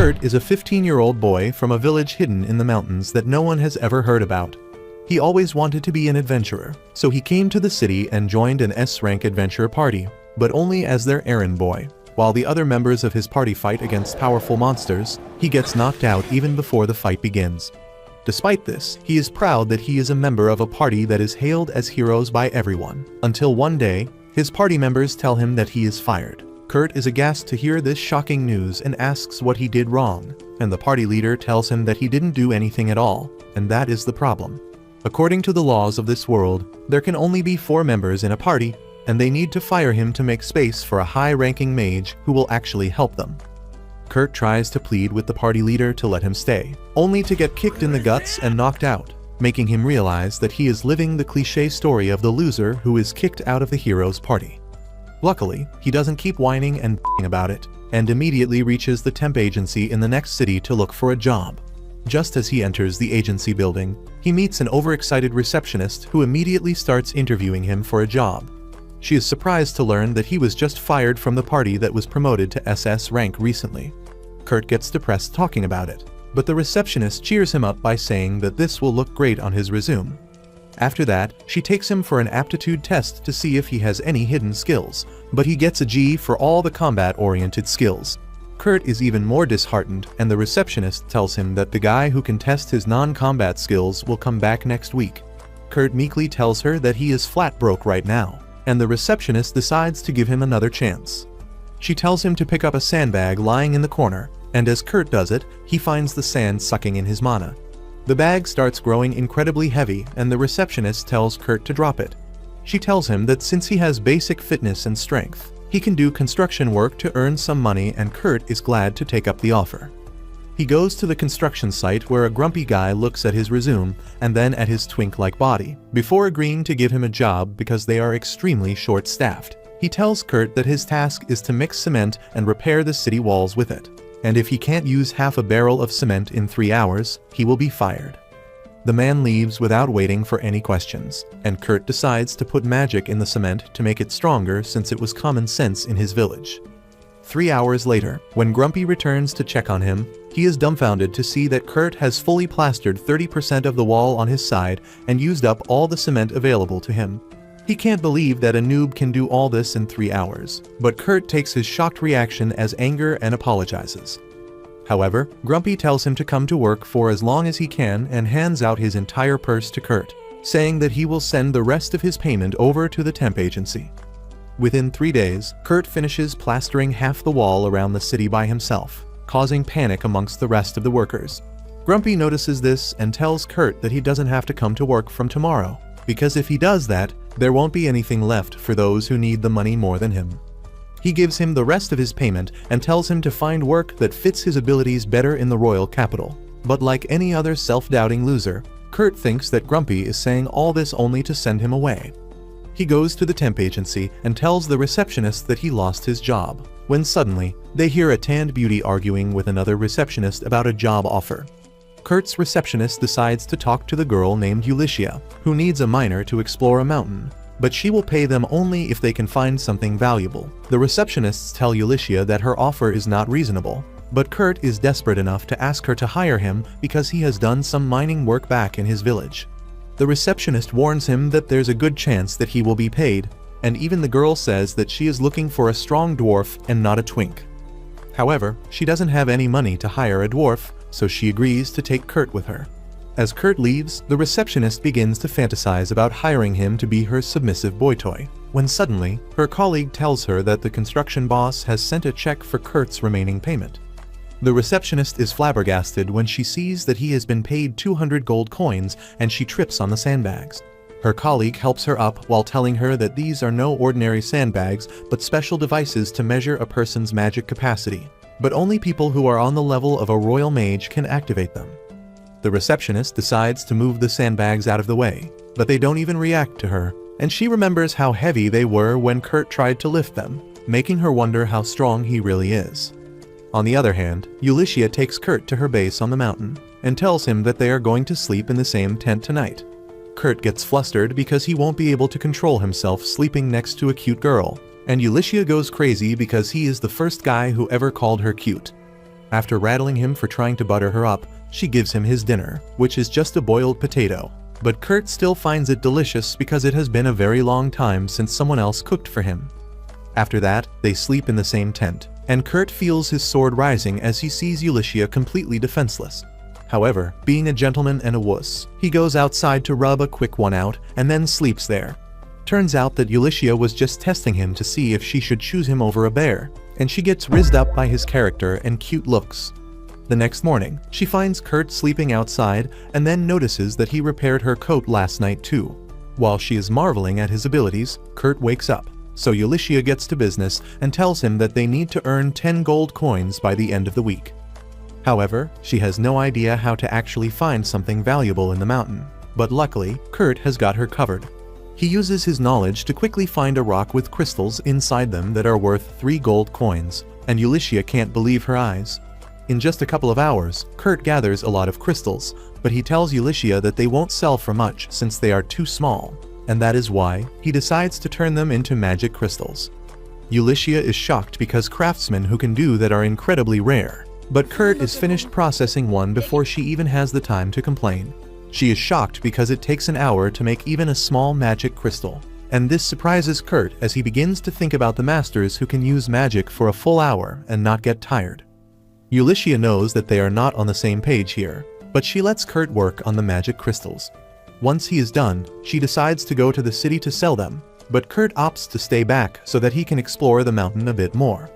Kurt is a 15-year-old boy from a village hidden in the mountains that no one has ever heard about. He always wanted to be an adventurer, so he came to the city and joined an S-rank adventure party, but only as their errand boy. While the other members of his party fight against powerful monsters, he gets knocked out even before the fight begins. Despite this, he is proud that he is a member of a party that is hailed as heroes by everyone. Until one day, his party members tell him that he is fired. Kurt is aghast to hear this shocking news and asks what he did wrong, and the party leader tells him that he didn't do anything at all, and that is the problem. According to the laws of this world, there can only be 4 members in a party, and they need to fire him to make space for a high-ranking mage who will actually help them. Kurt tries to plead with the party leader to let him stay, only to get kicked in the guts and knocked out, making him realize that he is living the cliché story of the loser who is kicked out of the hero's party. Luckily, he doesn't keep whining and about it, and immediately reaches the temp agency in the next city to look for a job. Just as he enters the agency building, he meets an overexcited receptionist who immediately starts interviewing him for a job. She is surprised to learn that he was just fired from the party that was promoted to SS rank recently. Kurt gets depressed talking about it, but the receptionist cheers him up by saying that this will look great on his resume. After that, she takes him for an aptitude test to see if he has any hidden skills, but he gets a G for all the combat-oriented skills. Kurt is even more disheartened, and the receptionist tells him that the guy who can test his non-combat skills will come back next week. Kurt meekly tells her that he is flat broke right now, and the receptionist decides to give him another chance. She tells him to pick up a sandbag lying in the corner, and as Kurt does it, he finds the sand sucking in his mana. The bag starts growing incredibly heavy, and the receptionist tells Kurt to drop it. She tells him that since he has basic fitness and strength, he can do construction work to earn some money, and Kurt is glad to take up the offer. He goes to the construction site where a grumpy guy looks at his resume and then at his twink-like body, before agreeing to give him a job because they are extremely short-staffed. He tells Kurt that his task is to mix cement and repair the city walls with it, and if he can't use half a barrel of cement in 3 hours, he will be fired. The man leaves without waiting for any questions, and Kurt decides to put magic in the cement to make it stronger since it was common sense in his village. 3 hours later, when Grumpy returns to check on him, he is dumbfounded to see that Kurt has fully plastered 30% of the wall on his side and used up all the cement available to him. He can't believe that a noob can do all this in 3 hours, but Kurt takes his shocked reaction as anger and apologizes. However, Grumpy tells him to come to work for as long as he can and hands out his entire purse to Kurt, saying that he will send the rest of his payment over to the temp agency. Within 3 days, Kurt finishes plastering half the wall around the city by himself, causing panic amongst the rest of the workers. Grumpy notices this and tells Kurt that he doesn't have to come to work from tomorrow, because if he does that, there won't be anything left for those who need the money more than him. He gives him the rest of his payment and tells him to find work that fits his abilities better in the royal capital. But like any other self-doubting loser, Kurt thinks that Grumpy is saying all this only to send him away. He goes to the temp agency and tells the receptionist that he lost his job, when suddenly, they hear a tanned beauty arguing with another receptionist about a job offer. Kurt's receptionist decides to talk to the girl named Ulyssia, who needs a miner to explore a mountain, but she will pay them only if they can find something valuable. The receptionists tell Ulyssia that her offer is not reasonable, but Kurt is desperate enough to ask her to hire him because he has done some mining work back in his village. The receptionist warns him that there's a good chance that he will be paid, and even the girl says that she is looking for a strong dwarf and not a twink. However, she doesn't have any money to hire a dwarf, so she agrees to take Kurt with her. As Kurt leaves, the receptionist begins to fantasize about hiring him to be her submissive boy toy, when suddenly, her colleague tells her that the construction boss has sent a check for Kurt's remaining payment. The receptionist is flabbergasted when she sees that he has been paid 200 gold coins, and she trips on the sandbags. Her colleague helps her up while telling her that these are no ordinary sandbags but special devices to measure a person's magic capacity, but only people who are on the level of a royal mage can activate them. The receptionist decides to move the sandbags out of the way, but they don't even react to her, and she remembers how heavy they were when Kurt tried to lift them, making her wonder how strong he really is. On the other hand, Ulyssia takes Kurt to her base on the mountain, and tells him that they are going to sleep in the same tent tonight. Kurt gets flustered because he won't be able to control himself sleeping next to a cute girl, and Ulyssia goes crazy because he is the first guy who ever called her cute. After rattling him for trying to butter her up, she gives him his dinner, which is just a boiled potato. But Kurt still finds it delicious because it has been a very long time since someone else cooked for him. After that, they sleep in the same tent, and Kurt feels his sword rising as he sees Ulysses completely defenseless. However, being a gentleman and a wuss, he goes outside to rub a quick one out and then sleeps there. Turns out that Ulysses was just testing him to see if she should choose him over a bear, and she gets rizzed up by his character and cute looks. The next morning, she finds Kurt sleeping outside and then notices that he repaired her coat last night too. While she is marveling at his abilities, Kurt wakes up, so Ulysses gets to business and tells him that they need to earn 10 gold coins by the end of the week. However, she has no idea how to actually find something valuable in the mountain, but luckily, Kurt has got her covered. He uses his knowledge to quickly find a rock with crystals inside them that are worth 3 gold coins, and Ulysses can't believe her eyes. In just a couple of hours, Kurt gathers a lot of crystals, but he tells Ulysses that they won't sell for much since they are too small, and that is why he decides to turn them into magic crystals. Ulysses is shocked because craftsmen who can do that are incredibly rare, but Kurt is finished processing one before she even has the time to complain. She is shocked because it takes an hour to make even a small magic crystal, and this surprises Kurt as he begins to think about the masters who can use magic for a full hour and not get tired. Ulysses knows that they are not on the same page here, but she lets Kurt work on the magic crystals. Once he is done, she decides to go to the city to sell them, but Kurt opts to stay back so that he can explore the mountain a bit more.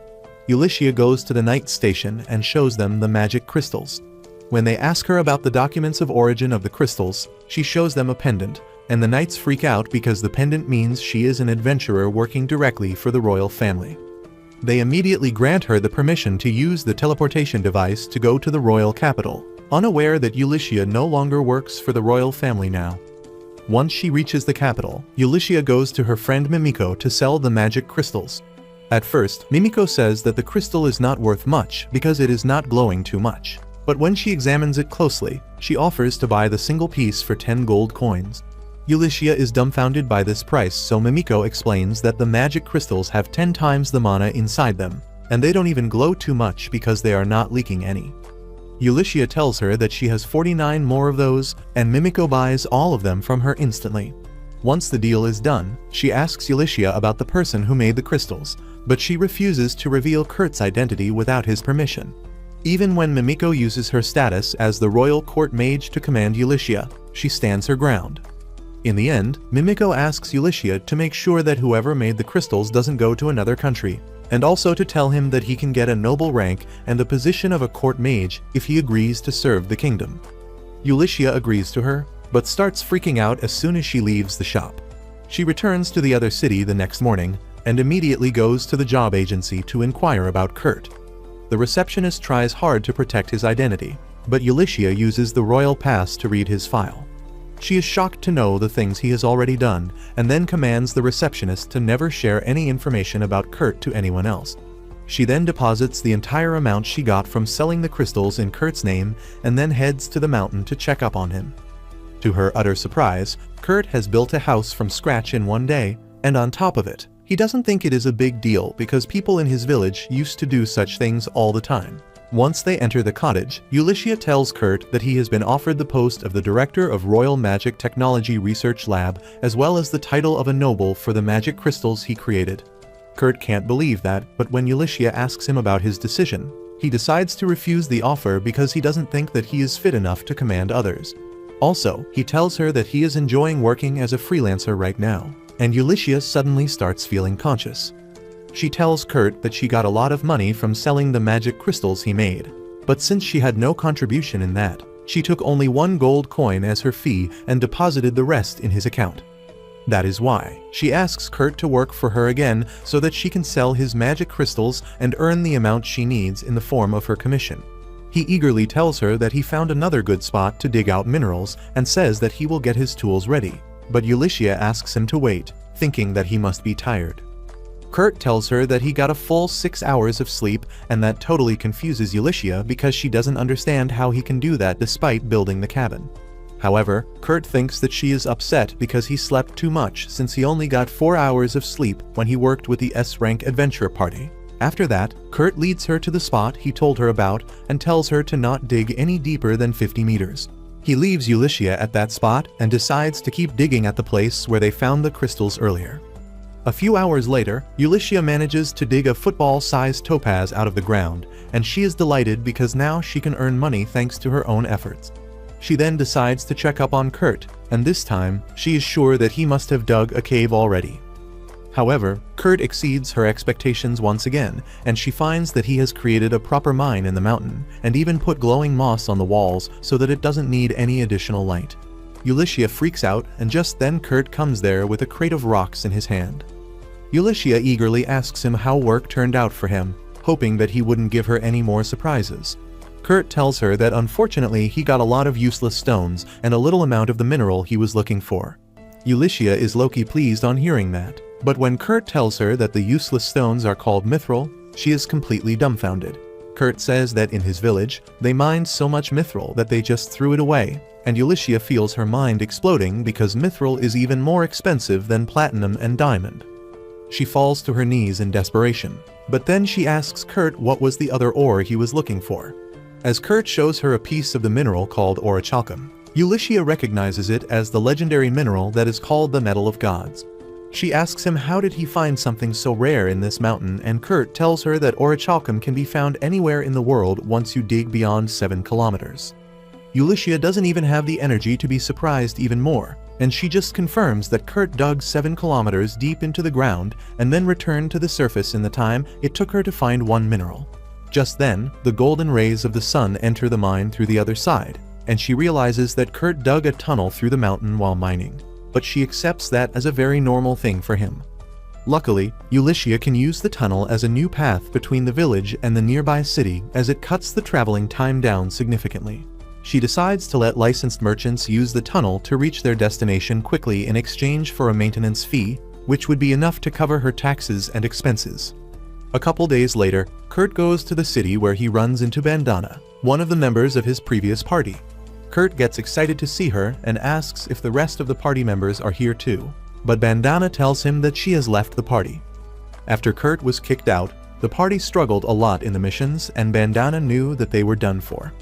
Ulysses goes to the night station and shows them the magic crystals. When they ask her about the documents of origin of the crystals, she shows them a pendant, and the knights freak out because the pendant means she is an adventurer working directly for the royal family. They immediately grant her the permission to use the teleportation device to go to the royal capital, unaware that Ulysses no longer works for the royal family now. Once she reaches the capital, Ulysses goes to her friend Mimiko to sell the magic crystals. At first, Mimiko says that the crystal is not worth much because it is not glowing too much. But when she examines it closely, she offers to buy the single piece for 10 gold coins. Ulysses is dumbfounded by this price, so Mimiko explains that the magic crystals have 10 times the mana inside them, and they don't even glow too much because they are not leaking any. Ulysses tells her that she has 49 more of those, and Mimiko buys all of them from her instantly. Once the deal is done, she asks Ulysses about the person who made the crystals, but she refuses to reveal Kurt's identity without his permission. Even when Mimiko uses her status as the royal court mage to command Ulysses, she stands her ground. In the end, Mimiko asks Ulysses to make sure that whoever made the crystals doesn't go to another country, and also to tell him that he can get a noble rank and the position of a court mage if he agrees to serve the kingdom. Ulysses agrees to her, but starts freaking out as soon as she leaves the shop. She returns to the other city the next morning, and immediately goes to the job agency to inquire about Kurt. The receptionist tries hard to protect his identity, but Ulysses uses the royal pass to read his file. She is shocked to know the things he has already done, and then commands the receptionist to never share any information about Kurt to anyone else. She then deposits the entire amount she got from selling the crystals in Kurt's name and then heads to the mountain to check up on him. To her utter surprise, Kurt has built a house from scratch in one day, and on top of it, he doesn't think it is a big deal because people in his village used to do such things all the time. Once they enter the cottage, Ulysses tells Kurt that he has been offered the post of the director of Royal Magic Technology Research Lab as well as the title of a noble for the magic crystals he created. Kurt can't believe that, but when Ulysses asks him about his decision, he decides to refuse the offer because he doesn't think that he is fit enough to command others. Also, he tells her that he is enjoying working as a freelancer right now, and Ulysses suddenly starts feeling conscious. She tells Kurt that she got a lot of money from selling the magic crystals he made, but since she had no contribution in that, she took only 1 gold coin as her fee and deposited the rest in his account. That is why she asks Kurt to work for her again so that she can sell his magic crystals and earn the amount she needs in the form of her commission. He eagerly tells her that he found another good spot to dig out minerals and says that he will get his tools ready, but Ulysses asks him to wait, thinking that he must be tired. Kurt tells her that he got a full 6 hours of sleep, and that totally confuses Ulysses because she doesn't understand how he can do that despite building the cabin. However, Kurt thinks that she is upset because he slept too much since he only got 4 hours of sleep when he worked with the S-rank adventure party. After that, Kurt leads her to the spot he told her about and tells her to not dig any deeper than 50 meters. He leaves Ulysses at that spot and decides to keep digging at the place where they found the crystals earlier. A few hours later, Ulysses manages to dig a football-sized topaz out of the ground, and she is delighted because now she can earn money thanks to her own efforts. She then decides to check up on Kurt, and this time, she is sure that he must have dug a cave already. However, Kurt exceeds her expectations once again, and she finds that he has created a proper mine in the mountain, and even put glowing moss on the walls so that it doesn't need any additional light. Ulysses freaks out, and just then Kurt comes there with a crate of rocks in his hand. Ulysses eagerly asks him how work turned out for him, hoping that he wouldn't give her any more surprises. Kurt tells her that unfortunately he got a lot of useless stones and a little amount of the mineral he was looking for. Ulysses is low-key pleased on hearing that, but when Kurt tells her that the useless stones are called mithril, she is completely dumbfounded. Kurt says that in his village, they mined so much mithril that they just threw it away, and Ulysses feels her mind exploding because mithril is even more expensive than platinum and diamond. She falls to her knees in desperation, but then she asks Kurt what was the other ore he was looking for. As Kurt shows her a piece of the mineral called orichalcum, Ulysses recognizes it as the legendary mineral that is called the Metal of Gods. She asks him how did he find something so rare in this mountain, and Kurt tells her that orichalcum can be found anywhere in the world once you dig beyond 7 kilometers. Ulysses doesn't even have the energy to be surprised even more, and she just confirms that Kurt dug 7 kilometers deep into the ground and then returned to the surface in the time it took her to find one mineral. Just then, the golden rays of the sun enter the mine through the other side, and she realizes that Kurt dug a tunnel through the mountain while mining, but she accepts that as a very normal thing for him. Luckily, Ulysses can use the tunnel as a new path between the village and the nearby city as it cuts the traveling time down significantly. She decides to let licensed merchants use the tunnel to reach their destination quickly in exchange for a maintenance fee, which would be enough to cover her taxes and expenses. A couple days later, Kurt goes to the city where he runs into Bandana, one of the members of his previous party. Kurt gets excited to see her and asks if the rest of the party members are here too, but Bandana tells him that she has left the party. After Kurt was kicked out, the party struggled a lot in the missions and Bandana knew that they were done for.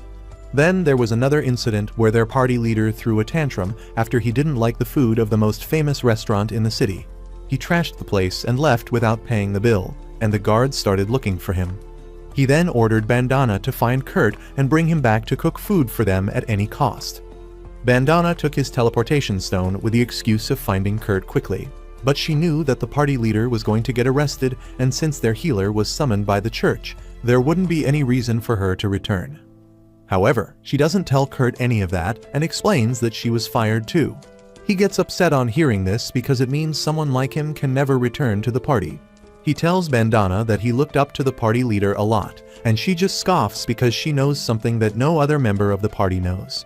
Then there was another incident where their party leader threw a tantrum after he didn't like the food of the most famous restaurant in the city. He trashed the place and left without paying the bill, and the guards started looking for him. He then ordered Bandana to find Kurt and bring him back to cook food for them at any cost. Bandana took his teleportation stone with the excuse of finding Kurt quickly, but she knew that the party leader was going to get arrested, and since their healer was summoned by the church, there wouldn't be any reason for her to return. However, she doesn't tell Kurt any of that and explains that she was fired too. He gets upset on hearing this because it means someone like him can never return to the party. He tells Bandana that he looked up to the party leader a lot, and she just scoffs because she knows something that no other member of the party knows.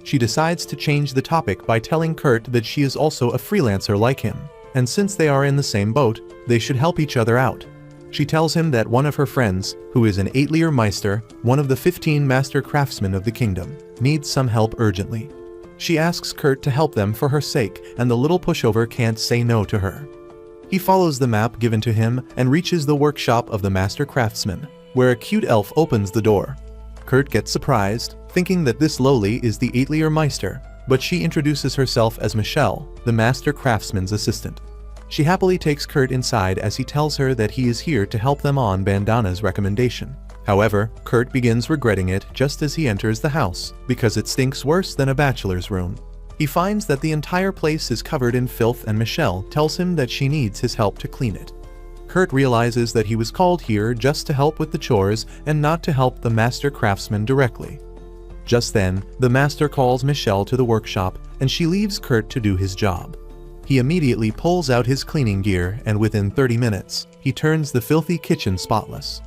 She decides to change the topic by telling Kurt that she is also a freelancer like him, and since they are in the same boat, they should help each other out. She tells him that one of her friends, who is an 8-Leer Meister, one of the 15 master craftsmen of the kingdom, needs some help urgently. She asks Kurt to help them for her sake, and the little pushover can't say no to her. He follows the map given to him and reaches the workshop of the master craftsman, where a cute elf opens the door. Kurt gets surprised, thinking that this lowly is the 8-Leer Meister, but she introduces herself as Michelle, the master craftsman's assistant. She happily takes Kurt inside as he tells her that he is here to help them on Bandana's recommendation. However, Kurt begins regretting it just as he enters the house, because it stinks worse than a bachelor's room. He finds that the entire place is covered in filth and Michelle tells him that she needs his help to clean it. Kurt realizes that he was called here just to help with the chores and not to help the master craftsman directly. Just then, the master calls Michelle to the workshop and she leaves Kurt to do his job. He immediately pulls out his cleaning gear and within 30 minutes, he turns the filthy kitchen spotless.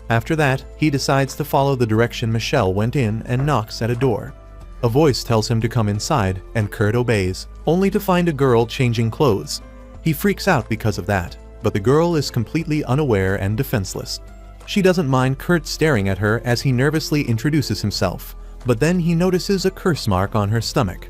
After that, he decides to follow the direction Michelle went in and knocks at a door. A voice tells him to come inside and Kurt obeys, only to find a girl changing clothes. He freaks out because of that, but the girl is completely unaware and defenseless. She doesn't mind Kurt staring at her as he nervously introduces himself, but then he notices a curse mark on her stomach.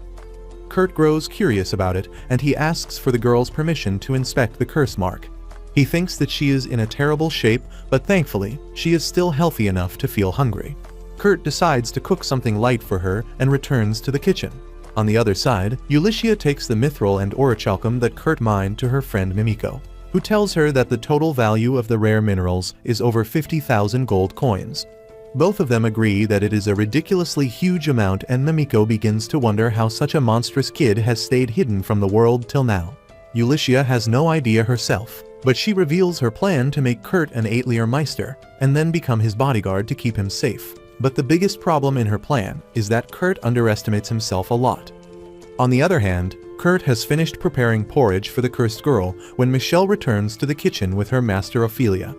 Kurt grows curious about it and he asks for the girl's permission to inspect the curse mark. He thinks that she is in a terrible shape, but thankfully, she is still healthy enough to feel hungry. Kurt decides to cook something light for her and returns to the kitchen. On the other side, Ulysses takes the mithril and orichalcum that Kurt mined to her friend Mimiko, who tells her that the total value of the rare minerals is over 50,000 gold coins. Both of them agree that it is a ridiculously huge amount, and Mimiko begins to wonder how such a monstrous kid has stayed hidden from the world till now. Ulysses has no idea herself, but she reveals her plan to make Kurt an Atelier Meister, and then become his bodyguard to keep him safe. But the biggest problem in her plan is that Kurt underestimates himself a lot. On the other hand, Kurt has finished preparing porridge for the cursed girl when Michelle returns to the kitchen with her master Ophelia.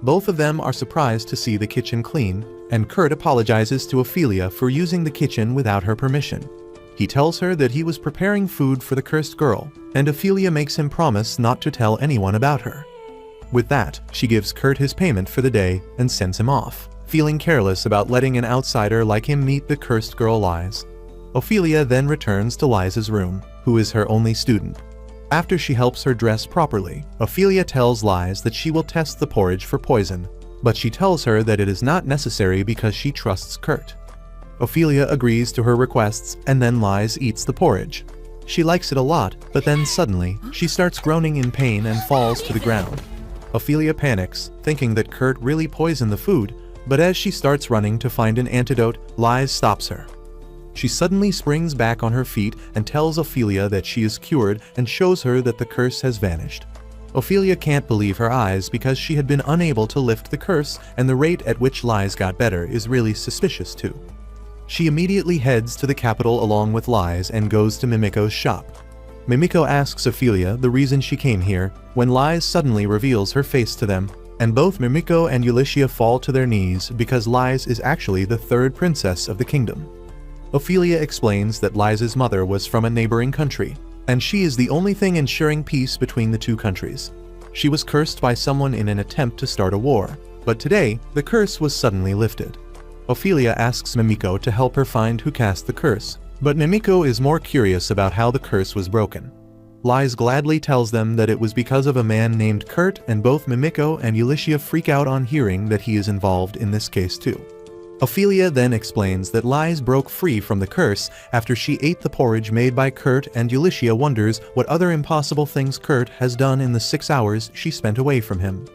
Both of them are surprised to see the kitchen clean, and Kurt apologizes to Ophelia for using the kitchen without her permission. He tells her that he was preparing food for the cursed girl, and Ophelia makes him promise not to tell anyone about her. With that, she gives Kurt his payment for the day and sends him off, feeling careless about letting an outsider like him meet the cursed girl Lies. Ophelia then returns to Liza's room, who is her only student. After she helps her dress properly, Ophelia tells Liz that she will test the porridge for poison, but she tells her that it is not necessary because she trusts Kurt. Ophelia agrees to her requests, and then Liz eats the porridge. She likes it a lot, but then suddenly, she starts groaning in pain and falls to the ground. Ophelia panics, thinking that Kurt really poisoned the food, but as she starts running to find an antidote, Liz stops her. She suddenly springs back on her feet and tells Ophelia that she is cured and shows her that the curse has vanished. Ophelia can't believe her eyes because she had been unable to lift the curse, and the rate at which Liz got better is really suspicious too. She immediately heads to the capital along with Liz and goes to Mimiko's shop. Mimiko asks Ophelia the reason she came here, when Liz suddenly reveals her face to them, and both Mimiko and Ulysses fall to their knees because Liz is actually the third princess of the kingdom. Ophelia explains that Liz's mother was from a neighboring country, and she is the only thing ensuring peace between the two countries. She was cursed by someone in an attempt to start a war, but today, the curse was suddenly lifted. Ophelia asks Mimiko to help her find who cast the curse, but Mimiko is more curious about how the curse was broken. Liz gladly tells them that it was because of a man named Kurt, and both Mimiko and Ulysses freak out on hearing that he is involved in this case too. Ophelia then explains that Liz broke free from the curse after she ate the porridge made by Kurt, and Ulysses wonders what other impossible things Kurt has done in the 6 hours she spent away from him.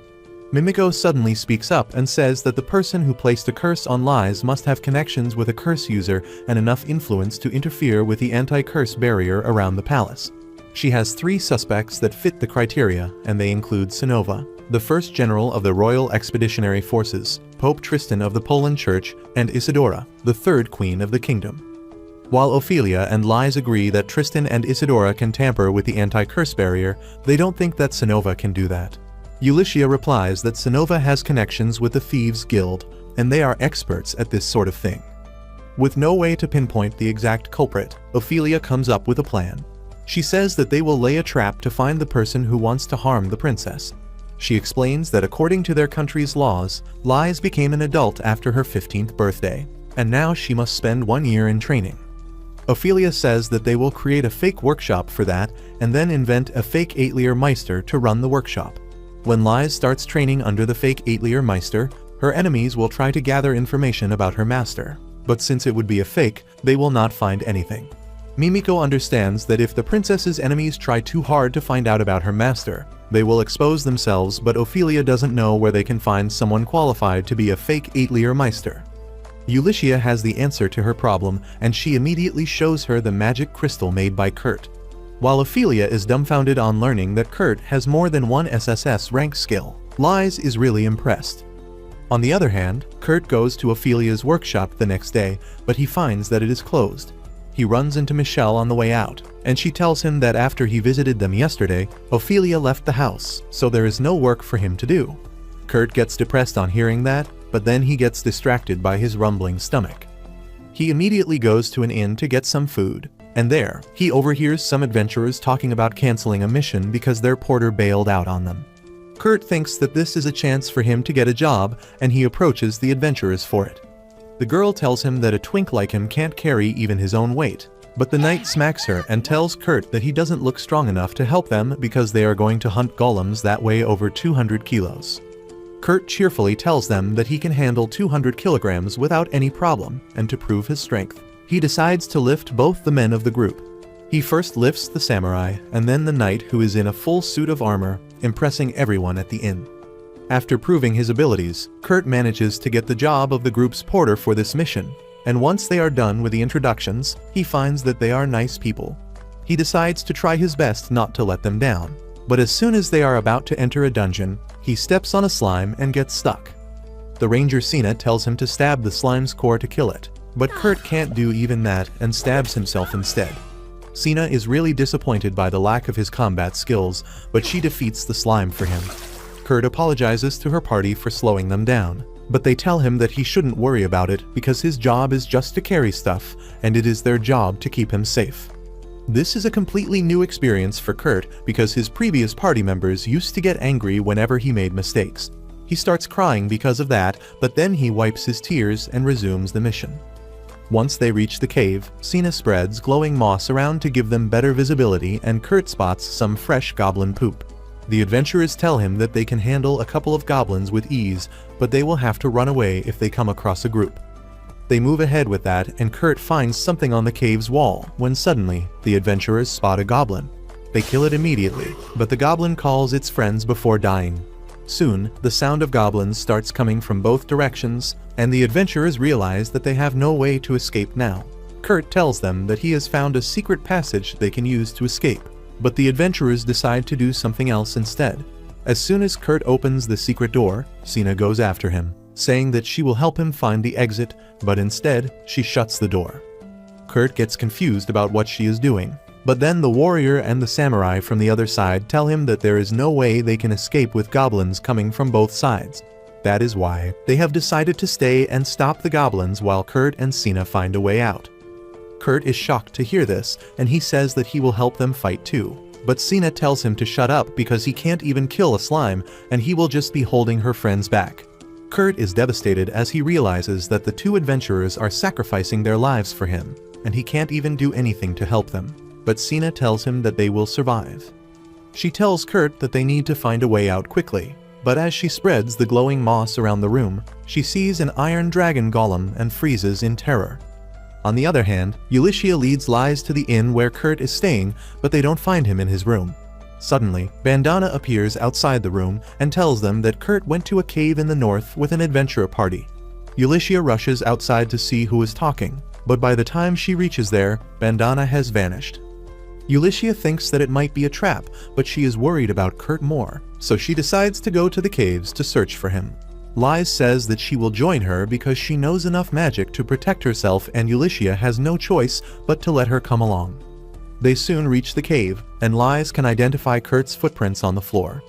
Mimiko suddenly speaks up and says that the person who placed a curse on Liz must have connections with a curse user and enough influence to interfere with the anti-curse barrier around the palace. She has 3 suspects that fit the criteria, and they include Sinova, the first general of the Royal Expeditionary Forces, Pope Tristan of the Poland Church, and Isidora, the third queen of the kingdom. While Ophelia and Liz agree that Tristan and Isidora can tamper with the anti-curse barrier, they don't think that Sinova can do that. Ulysses replies that Sinova has connections with the Thieves' Guild, and they are experts at this sort of thing. With no way to pinpoint the exact culprit, Ophelia comes up with a plan. She says that they will lay a trap to find the person who wants to harm the princess. She explains that according to their country's laws, Liz became an adult after her 15th birthday, and now she must spend 1 year in training. Ophelia says that they will create a fake workshop for that, and then invent a fake Atelier Meister to run the workshop. When Liz starts training under the fake Atelier Meister, her enemies will try to gather information about her master, but since it would be a fake, they will not find anything. Mimiko understands that if the princess's enemies try too hard to find out about her master, they will expose themselves, but Ophelia doesn't know where they can find someone qualified to be a fake Atelier Meister. Ulysses has the answer to her problem, and she immediately shows her the magic crystal made by Kurt. While Ophelia is dumbfounded on learning that Kurt has more than 1 SSS rank skill, Liz is really impressed. On the other hand, Kurt goes to Ophelia's workshop the next day, but he finds that it is closed. He runs into Michelle on the way out, and she tells him that after he visited them yesterday, Ophelia left the house, so there is no work for him to do. Kurt gets depressed on hearing that, but then he gets distracted by his rumbling stomach. He immediately goes to an inn to get some food, and there, he overhears some adventurers talking about canceling a mission because their porter bailed out on them. Kurt thinks that this is a chance for him to get a job, and he approaches the adventurers for it. The girl tells him that a twink like him can't carry even his own weight, But the knight smacks her and tells Kurt that he doesn't look strong enough to help them because they are going to hunt golems that weigh over 200 kilos. Kurt cheerfully tells them that he can handle 200 kilograms without any problem, and to prove his strength, he decides to lift both the men of the group. He first lifts the samurai and then the knight, who is in a full suit of armor, impressing everyone at the inn. After proving his abilities, Kurt manages to get the job of the group's porter for this mission, and once they are done with the introductions, he finds that they are nice people. He decides to try his best not to let them down, but as soon as they are about to enter a dungeon, he steps on a slime and gets stuck. The ranger Sina tells him to stab the slime's core to kill it, but Kurt can't do even that and stabs himself instead. Sina is really disappointed by the lack of his combat skills, but she defeats the slime for him. Kurt apologizes to her party for slowing them down, but they tell him that he shouldn't worry about it because his job is just to carry stuff, and it is their job to keep him safe. This is a completely new experience for Kurt because his previous party members used to get angry whenever he made mistakes. He starts crying because of that, but then he wipes his tears and resumes the mission. Once they reach the cave, Sina spreads glowing moss around to give them better visibility, and Kurt spots some fresh goblin poop. The adventurers tell him that they can handle a couple of goblins with ease, but they will have to run away if they come across a group. They move ahead with that, and Kurt finds something on the cave's wall when suddenly the adventurers spot a goblin. They kill it immediately, but the goblin calls its friends before dying. Soon, the sound of goblins starts coming from both directions, and the adventurers realize that they have no way to escape now. Kurt tells them that he has found a secret passage they can use to escape, but the adventurers decide to do something else instead. As soon as Kurt opens the secret door, Sina goes after him, saying that she will help him find the exit, but instead, she shuts the door. Kurt gets confused about what she is doing, but then the warrior and the samurai from the other side tell him that there is no way they can escape with goblins coming from both sides. That is why they have decided to stay and stop the goblins while Kurt and Sina find a way out. Kurt is shocked to hear this, and he says that he will help them fight too. But Sina tells him to shut up because he can't even kill a slime, and he will just be holding her friends back. Kurt is devastated as he realizes that the two adventurers are sacrificing their lives for him, and he can't even do anything to help them. But Sina tells him that they will survive. She tells Kurt that they need to find a way out quickly, but as she spreads the glowing moss around the room, she sees an iron dragon golem and freezes in terror. On the other hand, Ulysses leads Lies to the inn where Kurt is staying, but they don't find him in his room. Suddenly, Bandana appears outside the room and tells them that Kurt went to a cave in the north with an adventurer party. Ulysses rushes outside to see who is talking, but by the time she reaches there, Bandana has vanished. Ulysses thinks that it might be a trap, but she is worried about Kurt more, so she decides to go to the caves to search for him. Lies says that she will join her because she knows enough magic to protect herself, and Ulysses has no choice but to let her come along. They soon reach the cave, and Lies can identify Kurt's footprints on the floor.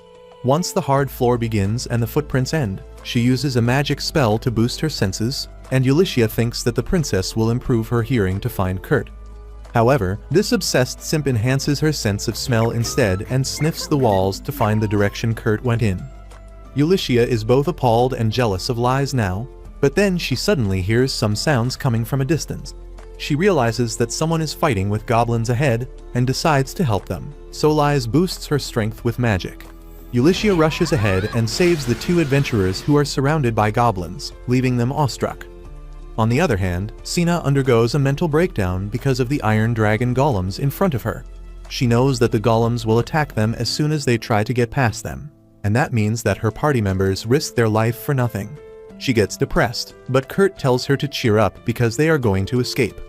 Once the hard floor begins and the footprints end, she uses a magic spell to boost her senses, and Ulysses thinks that the princess will improve her hearing to find Kurt. However, this obsessed simp enhances her sense of smell instead and sniffs the walls to find the direction Kurt went in. Ulysses is both appalled and jealous of Lies now, but then she suddenly hears some sounds coming from a distance. She realizes that someone is fighting with goblins ahead and decides to help them, so Lies boosts her strength with magic. Ulysses rushes ahead and saves the two adventurers who are surrounded by goblins, leaving them awestruck. On the other hand, Sina undergoes a mental breakdown because of the iron dragon golems in front of her. She knows that the golems will attack them as soon as they try to get past them, and that means that her party members risk their life for nothing. She gets depressed, but Kurt tells her to cheer up because they are going to escape.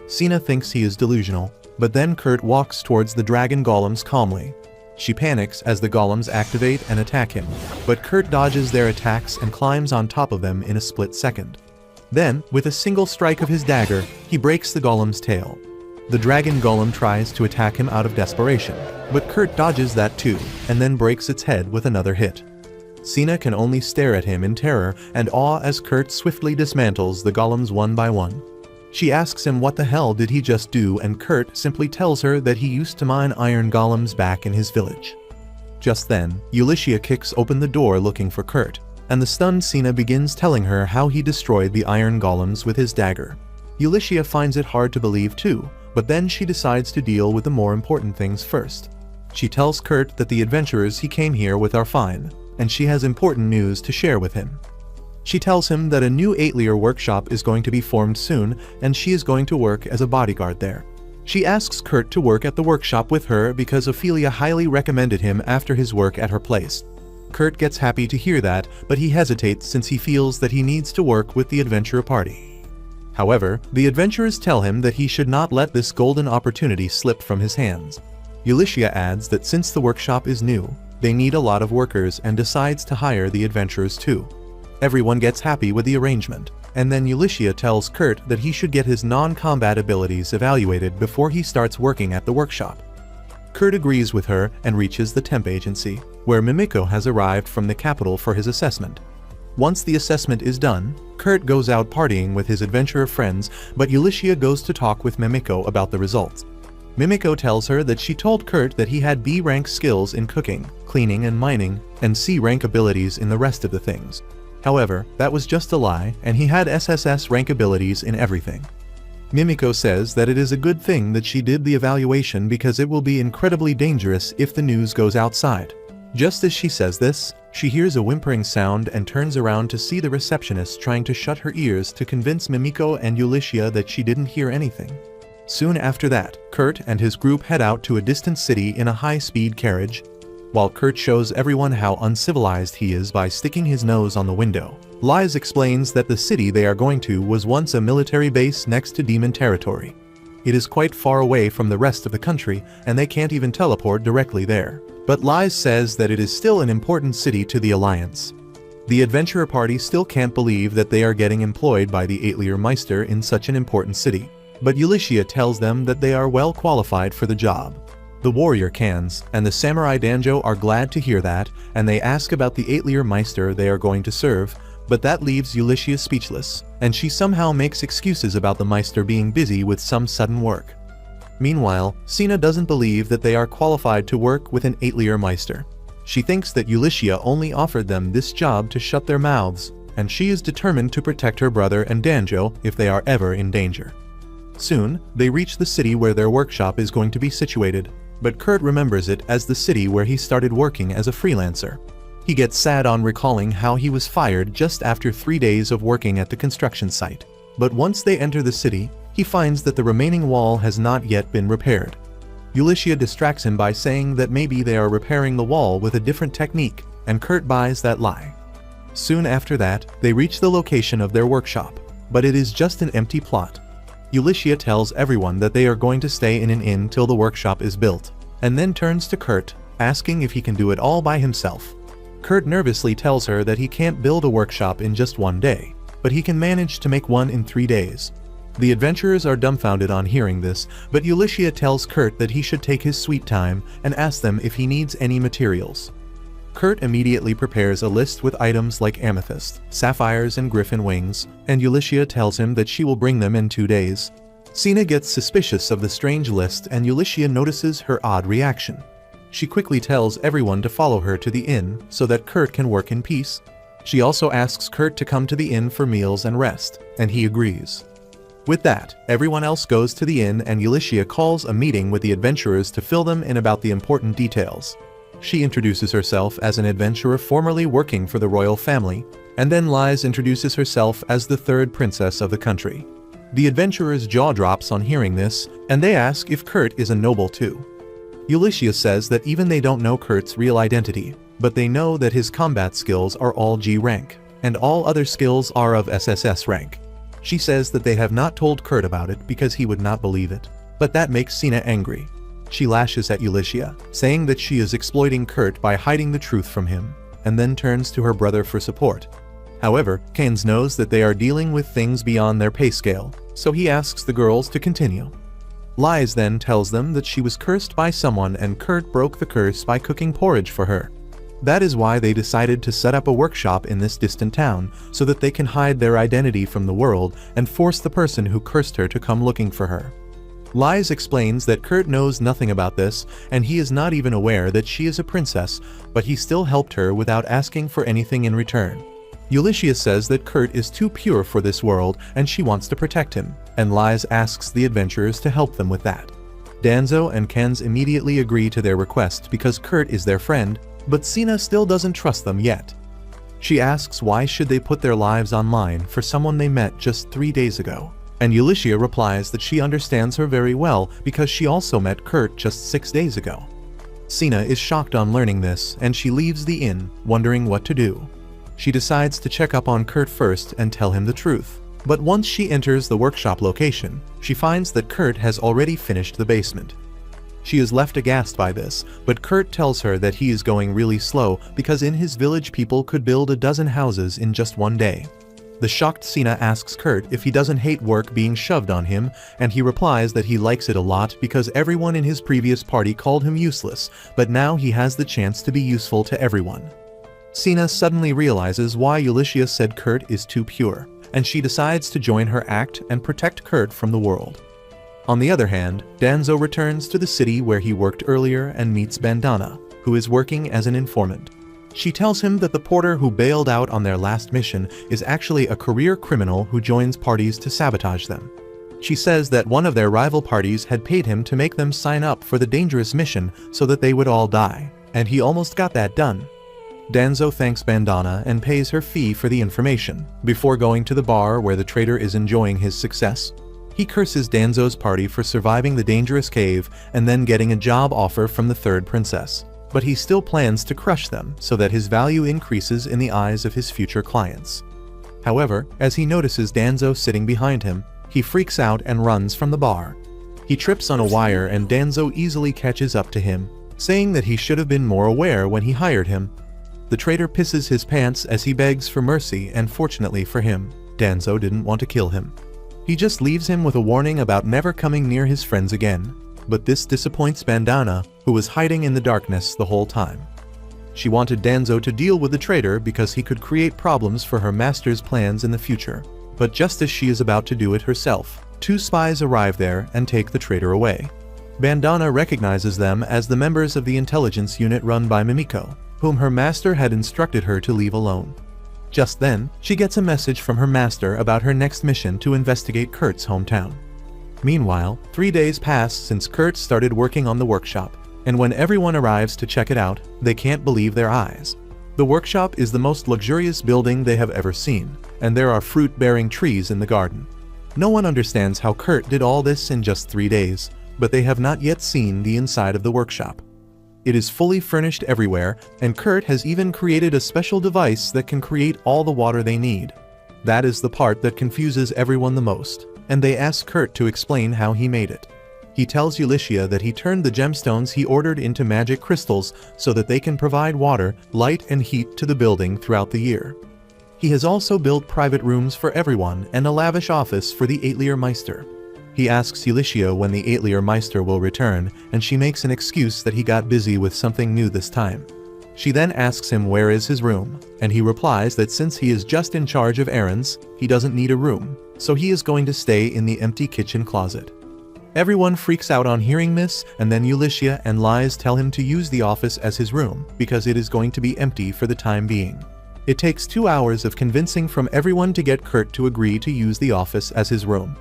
Sina thinks he is delusional, but then Kurt walks towards the dragon golems calmly. She panics as the golems activate and attack him, but Kurt dodges their attacks and climbs on top of them in a split second. Then, with a single strike of his dagger, he breaks the golem's tail. The dragon golem tries to attack him out of desperation, but Kurt dodges that too, and then breaks its head with another hit. Sina can only stare at him in terror and awe as Kurt swiftly dismantles the golems one by one. She asks him what the hell did he just do, and Kurt simply tells her that he used to mine iron golems back in his village. Just then, Ulysses kicks open the door looking for Kurt, and the stunned Sina begins telling her how he destroyed the iron golems with his dagger. Ulysses finds it hard to believe too, But then she decides to deal with the more important things first. She tells Kurt that the adventurers he came here with are fine, and she has important news to share with him. She tells him that a new 8-layer workshop is going to be formed soon, and she is going to work as a bodyguard there. She asks Kurt to work at the workshop with her because Ophelia highly recommended him after his work at her place. Kurt gets happy to hear that, but he hesitates since he feels that he needs to work with the adventurer party. However, the adventurers tell him that he should not let this golden opportunity slip from his hands. Ulyssia adds that since the workshop is new, they need a lot of workers and decides to hire the adventurers too. Everyone gets happy with the arrangement, and then Ulyssia tells Kurt that he should get his non-combat abilities evaluated before he starts working at the workshop. Kurt agrees with her and reaches the temp agency, where Mimiko has arrived from the capital for his assessment. Once the assessment is done, Kurt goes out partying with his adventurer friends, but Ulyssia goes to talk with Mimiko about the results. Mimiko tells her that she told Kurt that he had B-rank skills in cooking, cleaning and mining, and C-rank abilities in the rest of the things. However, that was just a lie, and he had SSS rank abilities in everything. Mimiko says that it is a good thing that she did the evaluation because it will be incredibly dangerous if the news goes outside. Just as she says this, she hears a whimpering sound and turns around to see the receptionist trying to shut her ears to convince Mimiko and Ulyssia that she didn't hear anything. Soon after that, Kurt and his group head out to a distant city in a high-speed carriage. While Kurt shows everyone how uncivilized he is by sticking his nose on the window, Liz explains that the city they are going to was once a military base next to demon territory. It is quite far away from the rest of the country, and they can't even teleport directly there. But Liz says that it is still an important city to the Alliance. The adventurer party still can't believe that they are getting employed by the 8-layer Meister in such an important city. But Ulyssia tells them that they are well qualified for the job. The warrior Cans and the samurai Danjo are glad to hear that, and they ask about the 8-layer Meister they are going to serve, but that leaves Ulyssia speechless, and she somehow makes excuses about the Meister being busy with some sudden work. Meanwhile, Sina doesn't believe that they are qualified to work with an 8-layer Meister. She thinks that Ulyssia only offered them this job to shut their mouths, and she is determined to protect her brother and Danjo if they are ever in danger. Soon, they reach the city where their workshop is going to be situated, but Kurt remembers it as the city where he started working as a freelancer. He gets sad on recalling how he was fired just after 3 days of working at the construction site. But once they enter the city, he finds that the remaining wall has not yet been repaired. Ulyssia distracts him by saying that maybe they are repairing the wall with a different technique, and Kurt buys that lie. Soon after that, they reach the location of their workshop, but it is just an empty plot. Ulyssia tells everyone that they are going to stay in an inn till the workshop is built, and then turns to Kurt, asking if he can do it all by himself. Kurt nervously tells her that he can't build a workshop in just 1 day, but he can manage to make one in 3 days. The adventurers are dumbfounded on hearing this, but Ulyssia tells Kurt that he should take his sweet time and asks them if he needs any materials. Kurt immediately prepares a list with items like amethyst, sapphires and griffin wings, and Ulyssia tells him that she will bring them in 2 days. Sina gets suspicious of the strange list and Ulyssia notices her odd reaction. She quickly tells everyone to follow her to the inn so that Kurt can work in peace. She also asks Kurt to come to the inn for meals and rest, and he agrees. With that, everyone else goes to the inn and Ulyssia calls a meeting with the adventurers to fill them in about the important details. She introduces herself as an adventurer formerly working for the royal family, and then Liz introduces herself as the 3rd princess of the country. The adventurers' jaw drops on hearing this, and they ask if Kurt is a noble too. Ulyssia says that even they don't know Kurt's real identity, but they know that his combat skills are all G rank, and all other skills are of SSS rank. She says that they have not told Kurt about it because he would not believe it, but that makes Sina angry. She lashes at Ulyssia, saying that she is exploiting Kurt by hiding the truth from him, and then turns to her brother for support. However, Keynes knows that they are dealing with things beyond their pay scale, so he asks the girls to continue. Liz then tells them that she was cursed by someone and Kurt broke the curse by cooking porridge for her. That is why they decided to set up a workshop in this distant town, so that they can hide their identity from the world and force the person who cursed her to come looking for her. Liz explains that Kurt knows nothing about this, and he is not even aware that she is a princess, but he still helped her without asking for anything in return. Ulysses says that Kurt is too pure for this world and she wants to protect him, and Lies asks the adventurers to help them with that. Danzo and Kenz immediately agree to their request because Kurt is their friend, but Sina still doesn't trust them yet. She asks why should they put their lives online for someone they met just 3 days ago, and Ulysses replies that she understands her very well because she also met Kurt just 6 days ago. Sina is shocked on learning this and she leaves the inn, wondering what to do. She decides to check up on Kurt first and tell him the truth. But once she enters the workshop location, she finds that Kurt has already finished the basement. She is left aghast by this, but Kurt tells her that he is going really slow because in his village people could build a dozen houses in just 1 day. The shocked Sina asks Kurt if he doesn't hate work being shoved on him, and he replies that he likes it a lot because everyone in his previous party called him useless, but now he has the chance to be useful to everyone. Sina suddenly realizes why Ulysses said Kurt is too pure, and she decides to join her act and protect Kurt from the world. On the other hand, Danzo returns to the city where he worked earlier and meets Bandana, who is working as an informant. She tells him that the porter who bailed out on their last mission is actually a career criminal who joins parties to sabotage them. She says that one of their rival parties had paid him to make them sign up for the dangerous mission so that they would all die, and he almost got that done. Danzo thanks Bandana and pays her fee for the information, before going to the bar where the traitor is enjoying his success. He curses Danzo's party for surviving the dangerous cave and then getting a job offer from the third princess, but he still plans to crush them so that his value increases in the eyes of his future clients. However, as he notices Danzo sitting behind him, he freaks out and runs from the bar. He trips on a wire and Danzo easily catches up to him, saying that he should have been more aware when he hired him. The traitor pisses his pants as he begs for mercy, and fortunately for him, Danzo didn't want to kill him. He just leaves him with a warning about never coming near his friends again, but this disappoints Bandana, who was hiding in the darkness the whole time. She wanted Danzo to deal with the traitor because he could create problems for her master's plans in the future, but just as she is about to do it herself, 2 spies arrive there and take the traitor away. Bandana recognizes them as the members of the intelligence unit run by Mimiko, whom her master had instructed her to leave alone. Just then, she gets a message from her master about her next mission to investigate Kurt's hometown. Meanwhile, 3 days pass since Kurt started working on the workshop, and when everyone arrives to check it out, they can't believe their eyes. The workshop is the most luxurious building they have ever seen, and there are fruit-bearing trees in the garden. No one understands how Kurt did all this in just 3 days, but they have not yet seen the inside of the workshop. It is fully furnished everywhere, and Kurt has even created a special device that can create all the water they need. That is the part that confuses everyone the most, and they ask Kurt to explain how he made it. He tells Ulysses that he turned the gemstones he ordered into magic crystals so that they can provide water, light, and heat to the building throughout the year. He has also built private rooms for everyone and a lavish office for the Atelier Meister. He asks Ulysses when the Atelier Meister will return, and she makes an excuse that he got busy with something new this time. She then asks him where is his room, and he replies that since he is just in charge of errands, he doesn't need a room, so he is going to stay in the empty kitchen closet. Everyone freaks out on hearing this, and then Ulysses and Lies tell him to use the office as his room, because it is going to be empty for the time being. It takes 2 hours of convincing from everyone to get Kurt to agree to use the office as his room.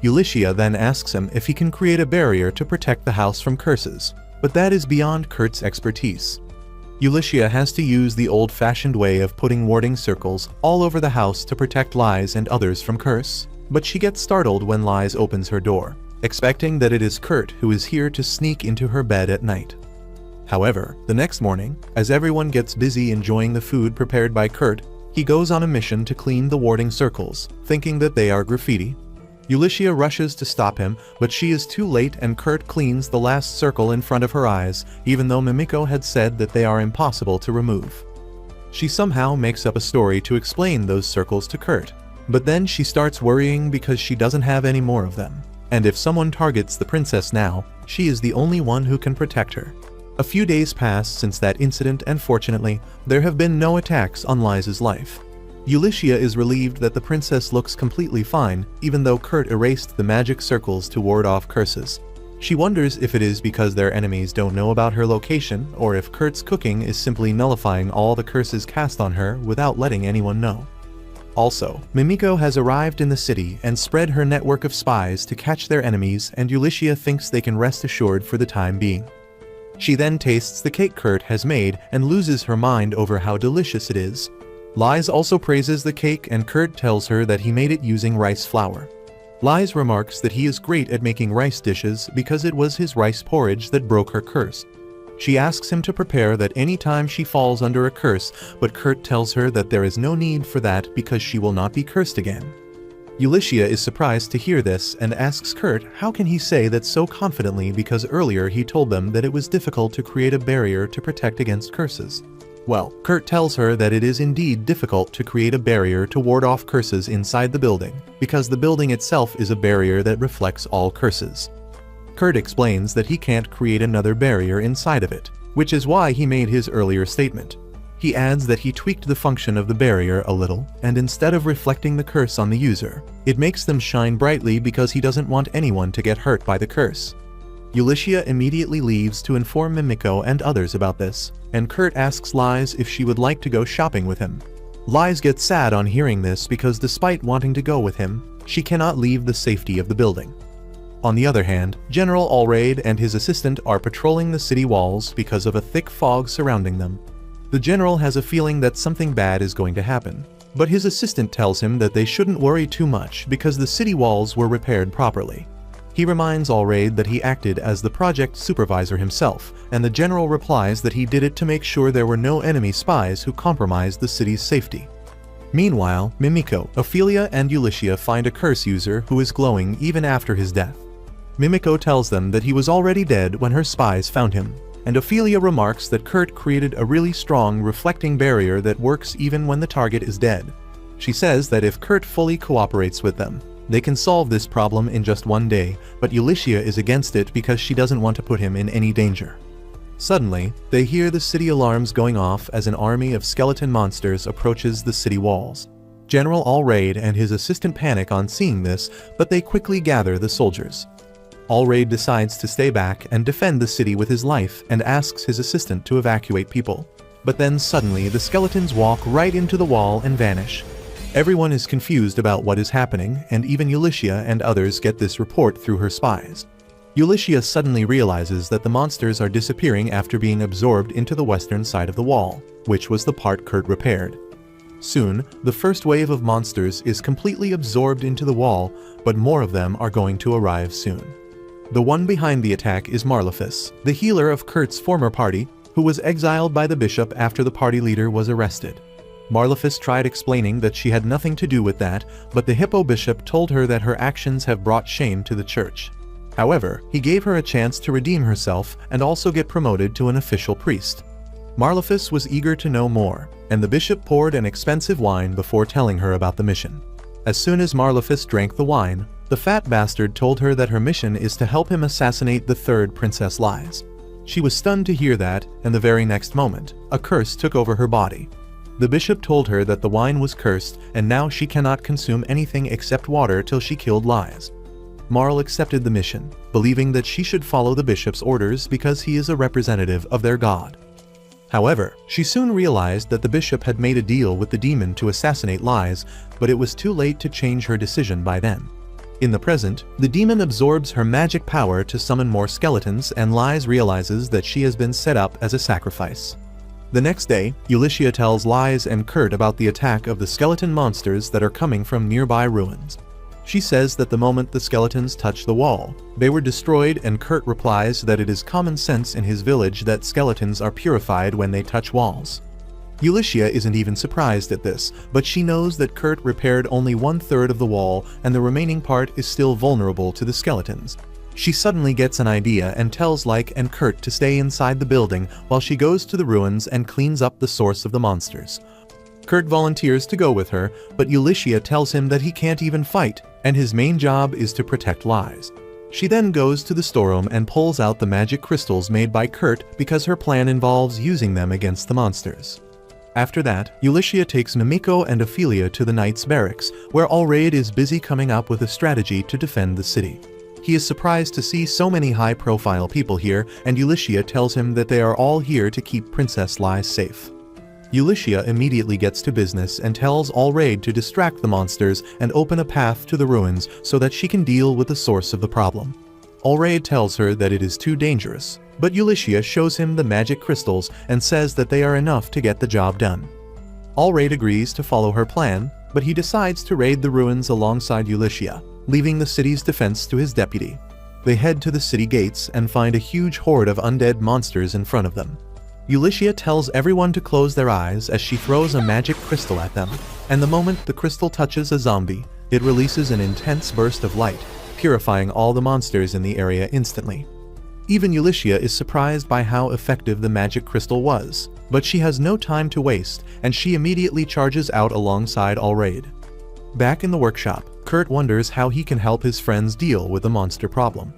Ulysses then asks him if he can create a barrier to protect the house from curses, but that is beyond Kurt's expertise. Ulysses has to use the old-fashioned way of putting warding circles all over the house to protect Lies and others from curse, but she gets startled when Lies opens her door, expecting that it is Kurt who is here to sneak into her bed at night. However, the next morning, as everyone gets busy enjoying the food prepared by Kurt, he goes on a mission to clean the warding circles, thinking that they are graffiti. Ulysses rushes to stop him, but she is too late and Kurt cleans the last circle in front of her eyes, even though Mimiko had said that they are impossible to remove. She somehow makes up a story to explain those circles to Kurt, but then she starts worrying because she doesn't have any more of them, and if someone targets the princess now, she is the only one who can protect her. A few days pass since that incident, and fortunately, there have been no attacks on Liza's life. Ulysses is relieved that the princess looks completely fine, even though Kurt erased the magic circles to ward off curses. She wonders if it is because their enemies don't know about her location, or if Kurt's cooking is simply nullifying all the curses cast on her without letting anyone know. Also, Mimiko has arrived in the city and spread her network of spies to catch their enemies, and Ulysses thinks they can rest assured for the time being. She then tastes the cake Kurt has made and loses her mind over how delicious it is. Lies also praises the cake, and Kurt tells her that he made it using rice flour. Lies remarks that he is great at making rice dishes because it was his rice porridge that broke her curse. She asks him to prepare that any time she falls under a curse, but Kurt tells her that there is no need for that because she will not be cursed again. Ulysses is surprised to hear this and asks Kurt how can he say that so confidently because earlier he told them that it was difficult to create a barrier to protect against curses. Well, Kurt tells her that it is indeed difficult to create a barrier to ward off curses inside the building, because the building itself is a barrier that reflects all curses. Kurt explains that he can't create another barrier inside of it, which is why he made his earlier statement. He adds that he tweaked the function of the barrier a little, and instead of reflecting the curse on the user, it makes them shine brightly because he doesn't want anyone to get hurt by the curse. Ulysses immediately leaves to inform Mimiko and others about this, and Kurt asks Lies if she would like to go shopping with him. Lies gets sad on hearing this because despite wanting to go with him, she cannot leave the safety of the building. On the other hand, General Allraid and his assistant are patrolling the city walls because of a thick fog surrounding them. The general has a feeling that something bad is going to happen, but his assistant tells him that they shouldn't worry too much because the city walls were repaired properly. He reminds Allraid that he acted as the project supervisor himself, and the general replies that he did it to make sure there were no enemy spies who compromised the city's safety. Meanwhile, Mimiko, Ophelia, and Ulysses find a curse user who is glowing even after his death. Mimiko tells them that he was already dead when her spies found him, and Ophelia remarks that Kurt created a really strong reflecting barrier that works even when the target is dead. She says that if Kurt fully cooperates with them, they can solve this problem in just one day, but Ulysses is against it because she doesn't want to put him in any danger. Suddenly, they hear the city alarms going off as an army of skeleton monsters approaches the city walls. General Allraid and his assistant panic on seeing this, but they quickly gather the soldiers. Allraid decides to stay back and defend the city with his life and asks his assistant to evacuate people. But then suddenly the skeletons walk right into the wall and vanish. Everyone is confused about what is happening, and even Ulysses and others get this report through her spies. Ulysses suddenly realizes that the monsters are disappearing after being absorbed into the western side of the wall, which was the part Kurt repaired. Soon, the first wave of monsters is completely absorbed into the wall, but more of them are going to arrive soon. The one behind the attack is Marlefus, the healer of Kurt's former party, who was exiled by the bishop after the party leader was arrested. Marlefus tried explaining that she had nothing to do with that, but the hippo bishop told her that her actions have brought shame to the church. However, he gave her a chance to redeem herself and also get promoted to an official priest. Marlefus was eager to know more, and the bishop poured an expensive wine before telling her about the mission. As soon as Marlefus drank the wine, the fat bastard told her that her mission is to help him assassinate the third Princess Lies. She was stunned to hear that, and the very next moment, a curse took over her body. The bishop told her that the wine was cursed, and now she cannot consume anything except water till she killed Lies. Marl accepted the mission, believing that she should follow the bishop's orders because he is a representative of their god. However, she soon realized that the bishop had made a deal with the demon to assassinate Lies, but it was too late to change her decision by then. In the present, the demon absorbs her magic power to summon more skeletons, and Lies realizes that she has been set up as a sacrifice. The next day, Ulysses tells Lies and Kurt about the attack of the skeleton monsters that are coming from nearby ruins. She says that the moment the skeletons touch the wall, they were destroyed, and Kurt replies that it is common sense in his village that skeletons are purified when they touch walls. Ulysses isn't even surprised at this, but she knows that Kurt repaired only 1/3 of the wall and the remaining part is still vulnerable to the skeletons. She suddenly gets an idea and tells Like and Kurt to stay inside the building while she goes to the ruins and cleans up the source of the monsters. Kurt volunteers to go with her, but Ulysses tells him that he can't even fight, and his main job is to protect Lies. She then goes to the storeroom and pulls out the magic crystals made by Kurt because her plan involves using them against the monsters. After that, Ulysses takes Mimiko and Ophelia to the Knight's barracks, where Allraid is busy coming up with a strategy to defend the city. He is surprised to see so many high-profile people here, and Ulysses tells him that they are all here to keep Princess Lies safe. Ulysses immediately gets to business and tells Allraid to distract the monsters and open a path to the ruins so that she can deal with the source of the problem. Allraid tells her that it is too dangerous, but Ulysses shows him the magic crystals and says that they are enough to get the job done. Allraid agrees to follow her plan, but he decides to raid the ruins alongside Ulysses, leaving the city's defense to his deputy. They head to the city gates and find a huge horde of undead monsters in front of them. Ulysses tells everyone to close their eyes as she throws a magic crystal at them, and the moment the crystal touches a zombie, it releases an intense burst of light, purifying all the monsters in the area instantly. Even Ulysses is surprised by how effective the magic crystal was, but she has no time to waste, and she immediately charges out alongside Allraid. Back in the workshop, Kurt wonders how he can help his friends deal with the monster problem.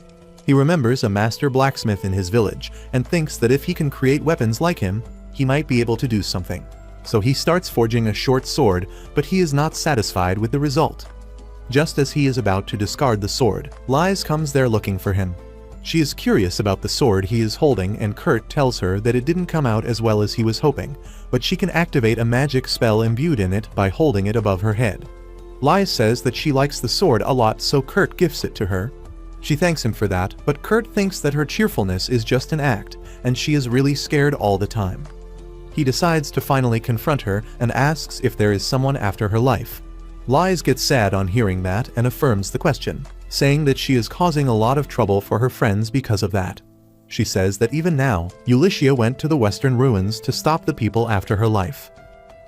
He remembers a master blacksmith in his village and thinks that if he can create weapons like him, he might be able to do something. So he starts forging a short sword, but he is not satisfied with the result. Just as he is about to discard the sword, Liz comes there looking for him. She is curious about the sword he is holding, and Kurt tells her that it didn't come out as well as he was hoping, but she can activate a magic spell imbued in it by holding it above her head. Liz says that she likes the sword a lot, so Kurt gifts it to her. She thanks him for that, but Kurt thinks that her cheerfulness is just an act, and she is really scared all the time. He decides to finally confront her and asks if there is someone after her life. Liz gets sad on hearing that and affirms the question, saying that she is causing a lot of trouble for her friends because of that. She says that even now, Ulysses went to the western ruins to stop the people after her life.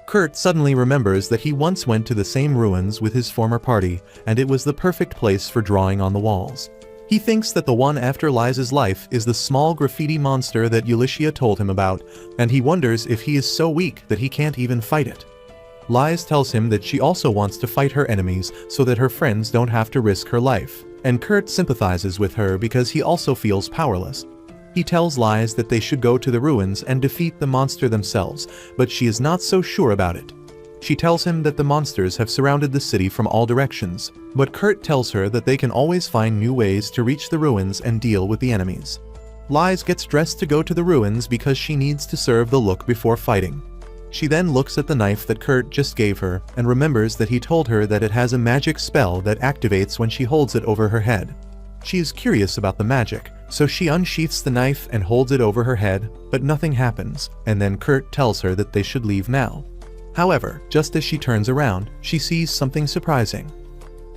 Kurt suddenly remembers that he once went to the same ruins with his former party, and it was the perfect place for drawing on the walls. He thinks that the one after Liz's life is the small graffiti monster that Ulysses told him about, and he wonders if he is so weak that he can't even fight it. Liz tells him that she also wants to fight her enemies so that her friends don't have to risk her life, and Kurt sympathizes with her because he also feels powerless. He tells Liz that they should go to the ruins and defeat the monster themselves, but she is not so sure about it. She tells him that the monsters have surrounded the city from all directions, but Kurt tells her that they can always find new ways to reach the ruins and deal with the enemies. Liz gets dressed to go to the ruins because she needs to serve the look before fighting. She then looks at the knife that Kurt just gave her and remembers that he told her that it has a magic spell that activates when she holds it over her head. She is curious about the magic, so she unsheaths the knife and holds it over her head, but nothing happens, and then Kurt tells her that they should leave now. However, just as she turns around, she sees something surprising.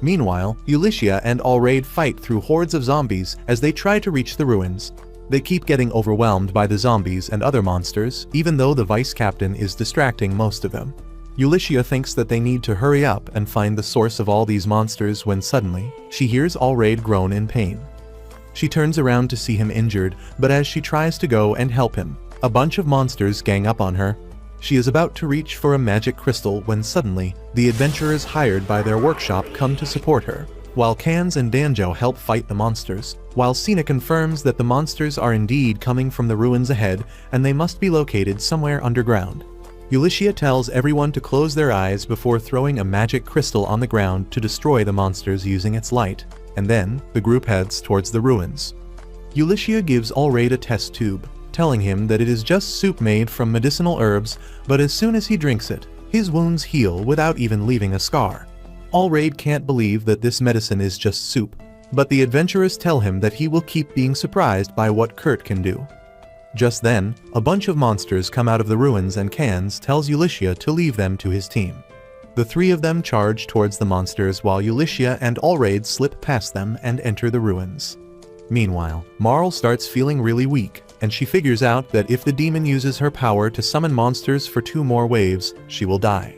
Meanwhile, Ulysses and Allraid fight through hordes of zombies as they try to reach the ruins. They keep getting overwhelmed by the zombies and other monsters, even though the vice captain is distracting most of them. Ulysses thinks that they need to hurry up and find the source of all these monsters when suddenly, she hears Allraid groan in pain. She turns around to see him injured, but as she tries to go and help him, a bunch of monsters gang up on her. She is about to reach for a magic crystal when suddenly, the adventurers hired by their workshop come to support her, while Cans and Danjo help fight the monsters, while Sina confirms that the monsters are indeed coming from the ruins ahead and they must be located somewhere underground. Ulysses tells everyone to close their eyes before throwing a magic crystal on the ground to destroy the monsters using its light, and then the group heads towards the ruins. Ulysses gives Allraid a test tube, telling him that it is just soup made from medicinal herbs, but as soon as he drinks it, his wounds heal without even leaving a scar. Allraid can't believe that this medicine is just soup, but the adventurers tell him that he will keep being surprised by what Kurt can do. Just then, a bunch of monsters come out of the ruins and Cans tells Ulysses to leave them to his team. The three of them charge towards the monsters while Ulysses and Allraid slip past them and enter the ruins. Meanwhile, Marl starts feeling really weak, and she figures out that if the demon uses her power to summon monsters for 2 more waves, she will die.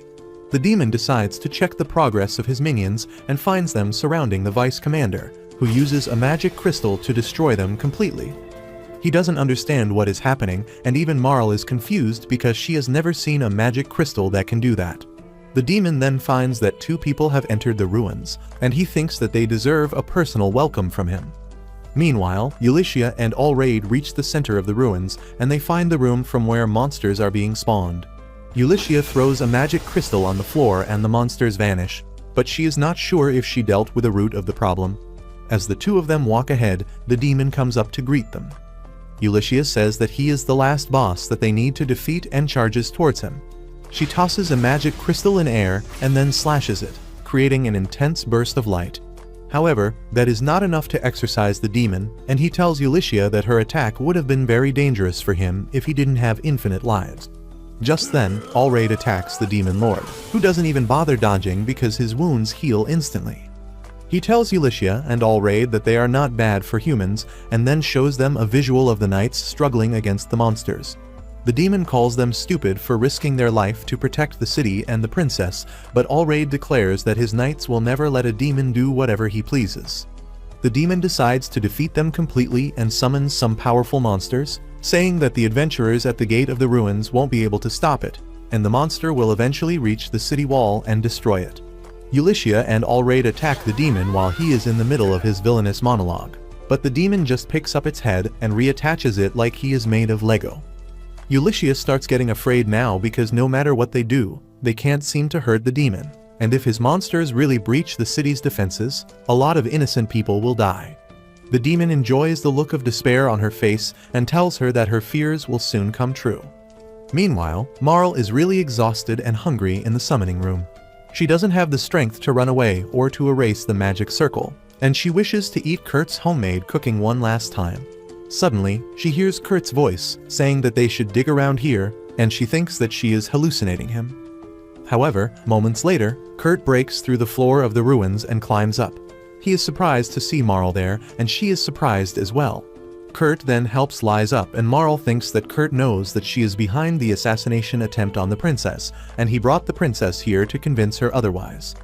The demon decides to check the progress of his minions and finds them surrounding the vice commander, who uses a magic crystal to destroy them completely. He doesn't understand what is happening, and even Marl is confused because she has never seen a magic crystal that can do that. The demon then finds that 2 people have entered the ruins, and he thinks that they deserve a personal welcome from him. Meanwhile, Ulysses and Allraid reach the center of the ruins, and they find the room from where monsters are being spawned. Ulysses throws a magic crystal on the floor and the monsters vanish, but she is not sure if she dealt with the root of the problem. As the 2 of them walk ahead, the demon comes up to greet them. Ulysses says that he is the last boss that they need to defeat and charges towards him. She tosses a magic crystal in air and then slashes it, creating an intense burst of light. However, that is not enough to exorcise the demon, and he tells Ulysses that her attack would have been very dangerous for him if he didn't have infinite lives. Just then, Allraid attacks the demon lord, who doesn't even bother dodging because his wounds heal instantly. He tells Ulysses and Allraid that they are not bad for humans, and then shows them a visual of the knights struggling against the monsters. The demon calls them stupid for risking their life to protect the city and the princess, but Allraid declares that his knights will never let a demon do whatever he pleases. The demon decides to defeat them completely and summons some powerful monsters, saying that the adventurers at the gate of the ruins won't be able to stop it, and the monster will eventually reach the city wall and destroy it. Ulysses and Allraid attack the demon while he is in the middle of his villainous monologue, but the demon just picks up its head and reattaches it like he is made of Lego. Ulysses starts getting afraid now because no matter what they do, they can't seem to hurt the demon, and if his monsters really breach the city's defenses, a lot of innocent people will die. The demon enjoys the look of despair on her face and tells her that her fears will soon come true. Meanwhile, Marl is really exhausted and hungry in the summoning room. She doesn't have the strength to run away or to erase the magic circle, and she wishes to eat Kurt's homemade cooking one last time. Suddenly, she hears Kurt's voice saying that they should dig around here, and she thinks that she is hallucinating him. However, moments later, Kurt breaks through the floor of the ruins and climbs up. He is surprised to see Marl there, and she is surprised as well. Kurt then helps Lies up, and Marl thinks that Kurt knows that she is behind the assassination attempt on the princess, and he brought the princess here to convince her otherwise.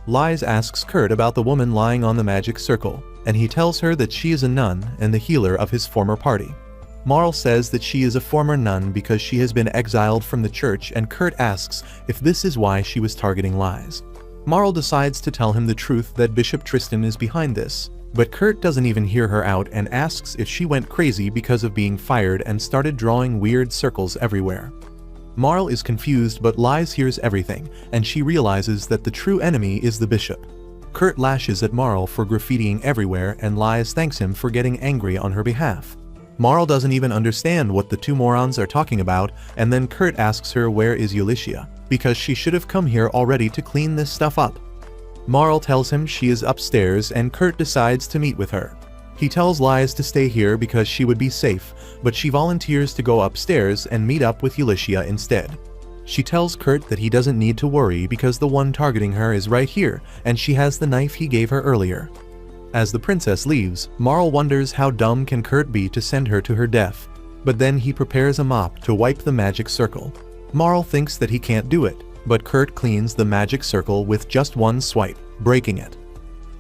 Lies asks Kurt about the woman lying on the magic circle, and he tells her that she is a nun and the healer of his former party. Marl says that she is a former nun because she has been exiled from the church, and Kurt asks if this is why she was targeting Lies. Marl decides to tell him the truth that Bishop Tristan is behind this, but Kurt doesn't even hear her out and asks if she went crazy because of being fired and started drawing weird circles everywhere. Marl is confused, but Lies hears everything, and she realizes that the true enemy is the bishop. Kurt lashes at Marl for graffitiing everywhere, and Lies thanks him for getting angry on her behalf. Marl doesn't even understand what the two morons are talking about, and then Kurt asks her where is Ulysses, because she should have come here already to clean this stuff up. Marl tells him she is upstairs, and Kurt decides to meet with her. He tells Lies to stay here because she would be safe, but she volunteers to go upstairs and meet up with Ulysses instead. She tells Kurt that he doesn't need to worry because the one targeting her is right here, and she has the knife he gave her earlier. As the princess leaves, Marl wonders how dumb can Kurt be to send her to her death, but then he prepares a mop to wipe the magic circle. Marl thinks that he can't do it, but Kurt cleans the magic circle with just one swipe, breaking it.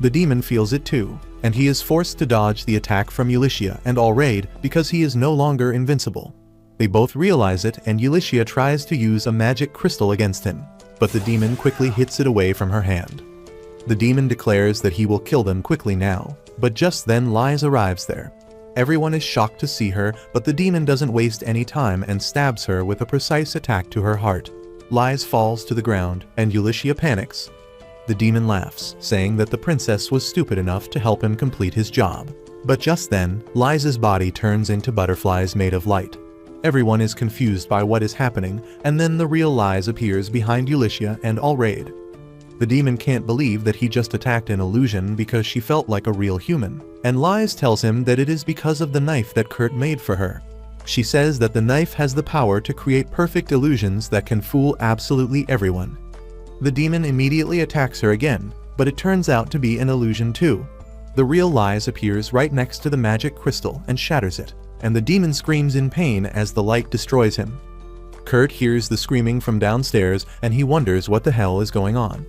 The demon feels it too, and he is forced to dodge the attack from Ulysses and Allraid because he is no longer invincible. They both realize it, and Ulysses tries to use a magic crystal against him, but the demon quickly hits it away from her hand. The demon declares that he will kill them quickly now, but just then Lies arrives there. Everyone is shocked to see her, but the demon doesn't waste any time and stabs her with a precise attack to her heart. Lies falls to the ground, and Ulysses panics. The demon laughs, saying that the princess was stupid enough to help him complete his job. But just then, Lies' body turns into butterflies made of light. Everyone is confused by what is happening, and then the real Lies appears behind Ulysses and Allraid. The demon can't believe that he just attacked an illusion because she felt like a real human, and Lies tells him that it is because of the knife that Kurt made for her. She says that the knife has the power to create perfect illusions that can fool absolutely everyone. The demon immediately attacks her again, but it turns out to be an illusion too. The real Lies appears right next to the magic crystal and shatters it, and the demon screams in pain as the light destroys him. Kurt hears the screaming from downstairs, and he wonders what the hell is going on.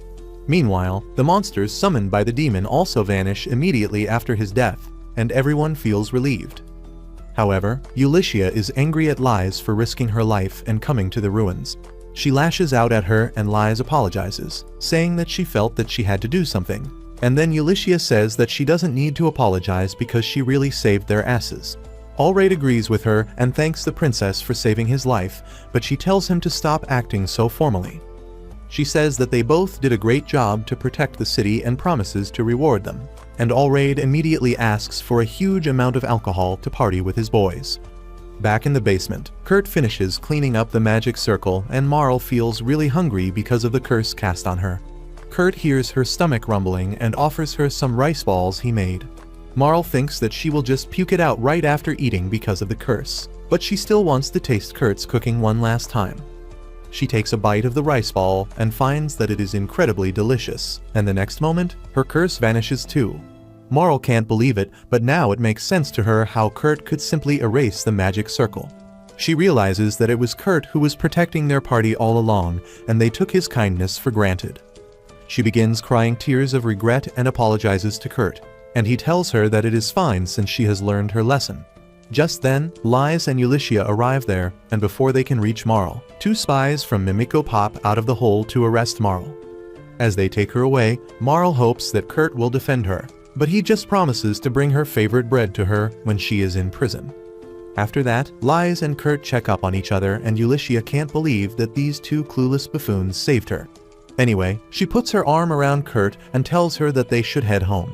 Meanwhile, the monsters summoned by the demon also vanish immediately after his death, and everyone feels relieved. However, Ulysses is angry at Lies for risking her life and coming to the ruins. She lashes out at her, and Lies apologizes, saying that she felt that she had to do something. And then Ulysses says that she doesn't need to apologize because she really saved their asses. Allraid agrees with her and thanks the princess for saving his life, but she tells him to stop acting so formally. She says that they both did a great job to protect the city and promises to reward them, and Allraid immediately asks for a huge amount of alcohol to party with his boys. Back in the basement, Kurt finishes cleaning up the magic circle and Marl feels really hungry because of the curse cast on her. Kurt hears her stomach rumbling and offers her some rice balls he made. Marl thinks that she will just puke it out right after eating because of the curse, but she still wants to taste Kurt's cooking one last time. She takes a bite of the rice ball and finds that it is incredibly delicious, and the next moment, her curse vanishes too. Marl can't believe it, but now it makes sense to her how Kurt could simply erase the magic circle. She realizes that it was Kurt who was protecting their party all along, and they took his kindness for granted. She begins crying tears of regret and apologizes to Kurt, and he tells her that it is fine since she has learned her lesson. Just then, Lies and Ulyssia arrive there, and before they can reach Marl, 2 spies from Mimiko pop out of the hole to arrest Marl. As they take her away, Marl hopes that Kurt will defend her, but he just promises to bring her favorite bread to her when she is in prison. After that, Lies and Kurt check up on each other and Ulyssia can't believe that these 2 clueless buffoons saved her. Anyway, she puts her arm around Kurt and tells her that they should head home.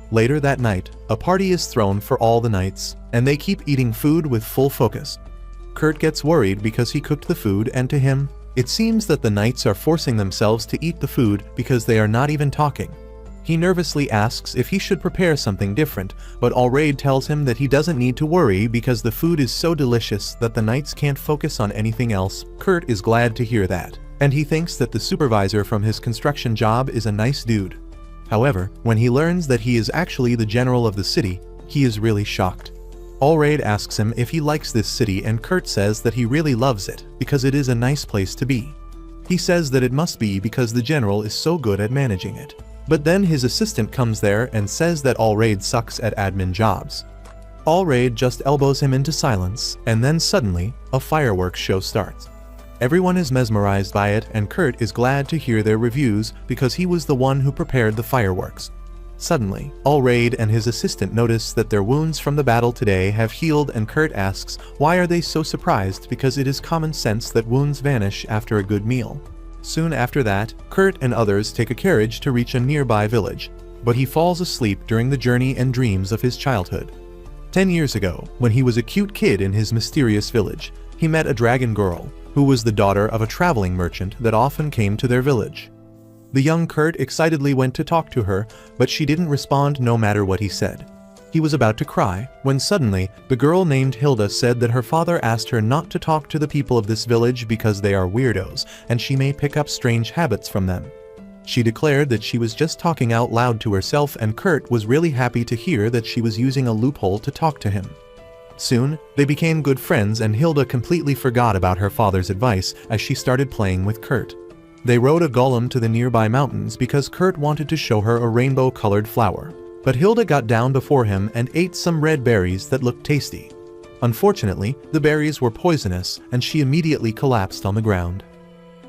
Later that night, a party is thrown for all the knights, and they keep eating food with full focus. Kurt gets worried because he cooked the food and to him, it seems that the knights are forcing themselves to eat the food because they are not even talking. He nervously asks if he should prepare something different, but Allraid tells him that he doesn't need to worry because the food is so delicious that the knights can't focus on anything else. Kurt is glad to hear that, and he thinks that the supervisor from his construction job is a nice dude. However, when he learns that he is actually the general of the city, he is really shocked. Allraid asks him if he likes this city and Kurt says that he really loves it because it is a nice place to be. He says that it must be because the general is so good at managing it. But then his assistant comes there and says that Allraid sucks at admin jobs. Allraid just elbows him into silence, and then suddenly, a fireworks show starts. Everyone is mesmerized by it and Kurt is glad to hear their reviews because he was the one who prepared the fireworks. Suddenly, Allraid and his assistant notice that their wounds from the battle today have healed and Kurt asks why are they so surprised because it is common sense that wounds vanish after a good meal. Soon after that, Kurt and others take a carriage to reach a nearby village, but he falls asleep during the journey and dreams of his childhood. 10 years ago, when he was a cute kid in his mysterious village, he met a dragon girl, who was the daughter of a traveling merchant that often came to their village. The young Kurt excitedly went to talk to her, but she didn't respond no matter what he said. He was about to cry, when suddenly, the girl named Hilda said that her father asked her not to talk to the people of this village because they are weirdos, and she may pick up strange habits from them. She declared that she was just talking out loud to herself and Kurt was really happy to hear that she was using a loophole to talk to him. Soon, they became good friends and Hilda completely forgot about her father's advice as she started playing with Kurt. They rode a golem to the nearby mountains because Kurt wanted to show her a rainbow-colored flower. But Hilda got down before him and ate some red berries that looked tasty. Unfortunately, the berries were poisonous and she immediately collapsed on the ground.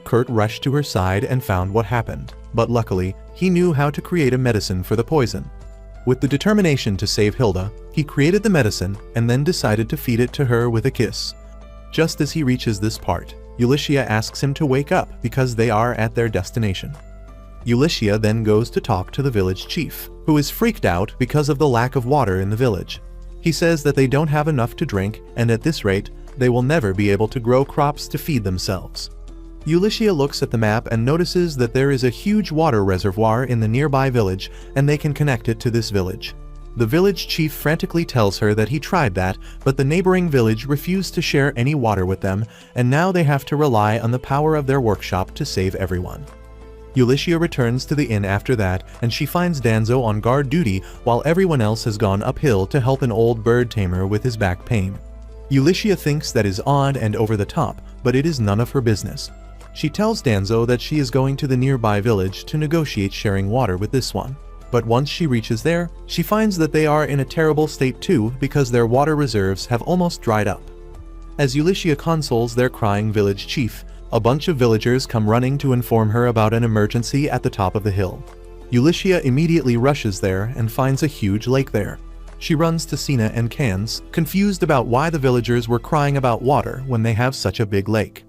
Kurt rushed to her side and found what happened, but luckily, he knew how to create a medicine for the poison. With the determination to save Hilda, he created the medicine and then decided to feed it to her with a kiss. Just as he reaches this part, Ulyssia asks him to wake up because they are at their destination. Ulyssia then goes to talk to the village chief, who is freaked out because of the lack of water in the village. He says that they don't have enough to drink and at this rate, they will never be able to grow crops to feed themselves. Ulyssia looks at the map and notices that there is a huge water reservoir in the nearby village and they can connect it to this village. The village chief frantically tells her that he tried that, but the neighboring village refused to share any water with them, and now they have to rely on the power of their workshop to save everyone. Ulyssia returns to the inn after that, and she finds Danzo on guard duty while everyone else has gone uphill to help an old bird tamer with his back pain. Ulyssia thinks that is odd and over the top, but it is none of her business. She tells Danzo that she is going to the nearby village to negotiate sharing water with this one. But once she reaches there, she finds that they are in a terrible state too because their water reserves have almost dried up. As Ulyssia consoles their crying village chief, a bunch of villagers come running to inform her about an emergency at the top of the hill. Ulyssia immediately rushes there and finds a huge lake there. She runs to Sina and Cans, confused about why the villagers were crying about water when they have such a big lake.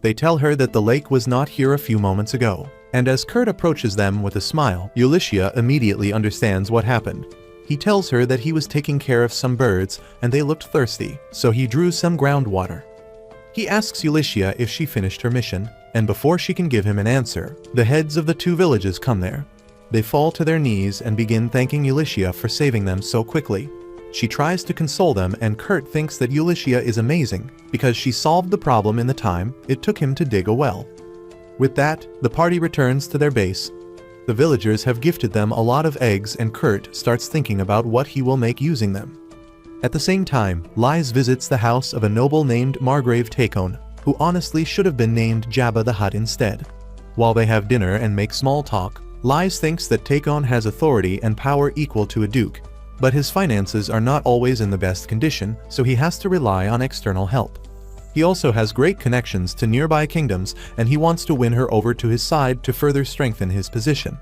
They tell her that the lake was not here a few moments ago, and as Kurt approaches them with a smile, Ulyssia immediately understands what happened. He tells her that he was taking care of some birds and they looked thirsty, so he drew some groundwater. He asks Ulyssia if she finished her mission, and before she can give him an answer, the heads of the two villages come there. They fall to their knees and begin thanking Ulyssia for saving them so quickly. She tries to console them, and Kurt thinks that Ulyssia is amazing because she solved the problem in the time it took him to dig a well. With that, the party returns to their base. The villagers have gifted them a lot of eggs, and Kurt starts thinking about what he will make using them. At the same time, Lise visits the house of a noble named Margrave Takon, who honestly should have been named Jabba the Hutt instead. While they have dinner and make small talk, Lise thinks that Takon has authority and power equal to a duke, but his finances are not always in the best condition, so he has to rely on external help. He also has great connections to nearby kingdoms, and he wants to win her over to his side to further strengthen his position.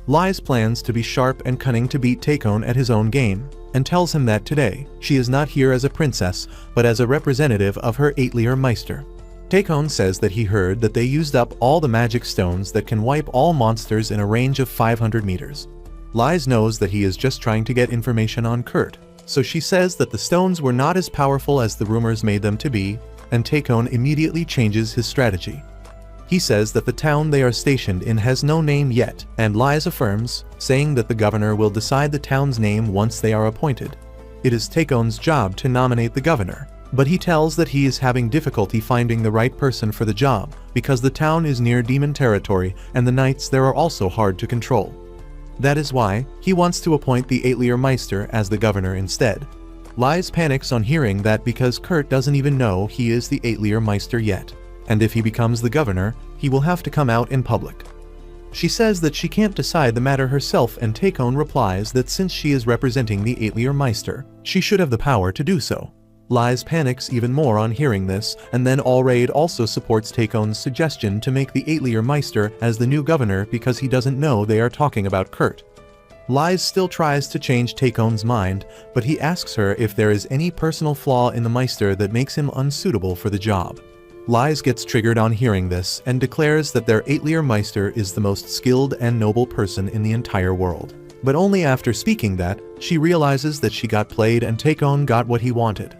Lise plans to be sharp and cunning to beat Takon at his own game, and tells him that today, she is not here as a princess, but as a representative of her Eitlier Meister. Takon says that he heard that they used up all the magic stones that can wipe all monsters in a range of 500 meters. Lise knows that he is just trying to get information on Kurt, so she says that the stones were not as powerful as the rumors made them to be, and Takon immediately changes his strategy. He says that the town they are stationed in has no name yet, and Lise affirms, saying that the governor will decide the town's name once they are appointed. It is Takon's job to nominate the governor, but he tells that he is having difficulty finding the right person for the job because the town is near demon territory and the knights there are also hard to control. That is why he wants to appoint the Eitlier Meister as the governor instead. Lise panics on hearing that because Kurt doesn't even know he is the Eitlier Meister yet, and if he becomes the governor, he will have to come out in public. She says that she can't decide the matter herself, and Takon replies that since she is representing the Eitlier Meister, she should have the power to do so. Lise panics even more on hearing this, and then Allraid also supports Takon's suggestion to make the Eitlier Meister as the new governor because he doesn't know they are talking about Kurt. Lise still tries to change Takon's mind, but he asks her if there is any personal flaw in the Meister that makes him unsuitable for the job. Lise gets triggered on hearing this and declares that their Eitlier Meister is the most skilled and noble person in the entire world. But only after speaking that, she realizes that she got played and Takon got what he wanted.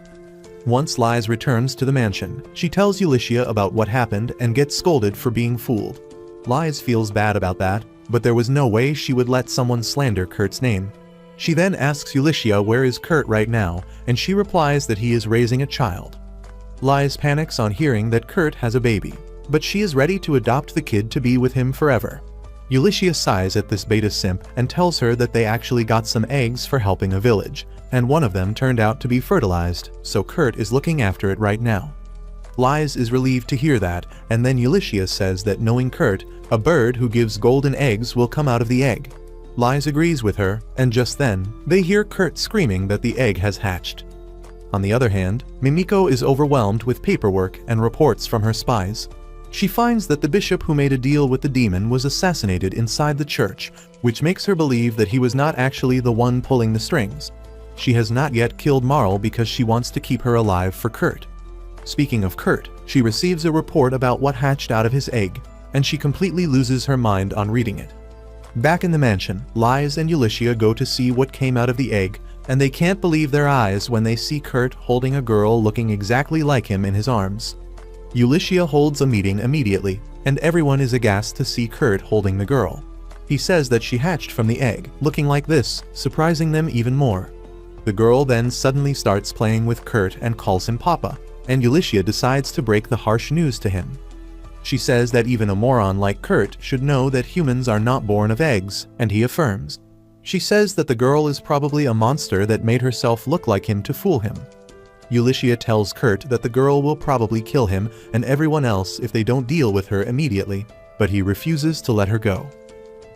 Once Lise returns to the mansion, she tells Ulyssia about what happened and gets scolded for being fooled. Lise feels bad about that, but there was no way she would let someone slander Kurt's name. She then asks Ulyssia where is Kurt right now, and she replies that he is raising a child. Lise panics on hearing that Kurt has a baby, but she is ready to adopt the kid to be with him forever. Ulyssia sighs at this beta simp and tells her that they actually got some eggs for helping a village, and one of them turned out to be fertilized, so Kurt is looking after it right now. Lise is relieved to hear that, and then Ulyssia says that knowing Kurt, a bird who gives golden eggs will come out of the egg. Lise agrees with her, and just then, they hear Kurt screaming that the egg has hatched. On the other hand, Mimiko is overwhelmed with paperwork and reports from her spies. She finds that the bishop who made a deal with the demon was assassinated inside the church, which makes her believe that he was not actually the one pulling the strings. She has not yet killed Marl because she wants to keep her alive for Kurt. Speaking of Kurt, she receives a report about what hatched out of his egg, and she completely loses her mind on reading it. Back in the mansion, Lise and Ulyssia go to see what came out of the egg, and they can't believe their eyes when they see Kurt holding a girl looking exactly like him in his arms. Ulyssia holds a meeting immediately, and everyone is aghast to see Kurt holding the girl. He says that she hatched from the egg, looking like this, surprising them even more. The girl then suddenly starts playing with Kurt and calls him Papa, and Ulyssia decides to break the harsh news to him. She says that even a moron like Kurt should know that humans are not born of eggs, and he affirms. She says that the girl is probably a monster that made herself look like him to fool him. Ulyssia tells Kurt that the girl will probably kill him and everyone else if they don't deal with her immediately, but he refuses to let her go.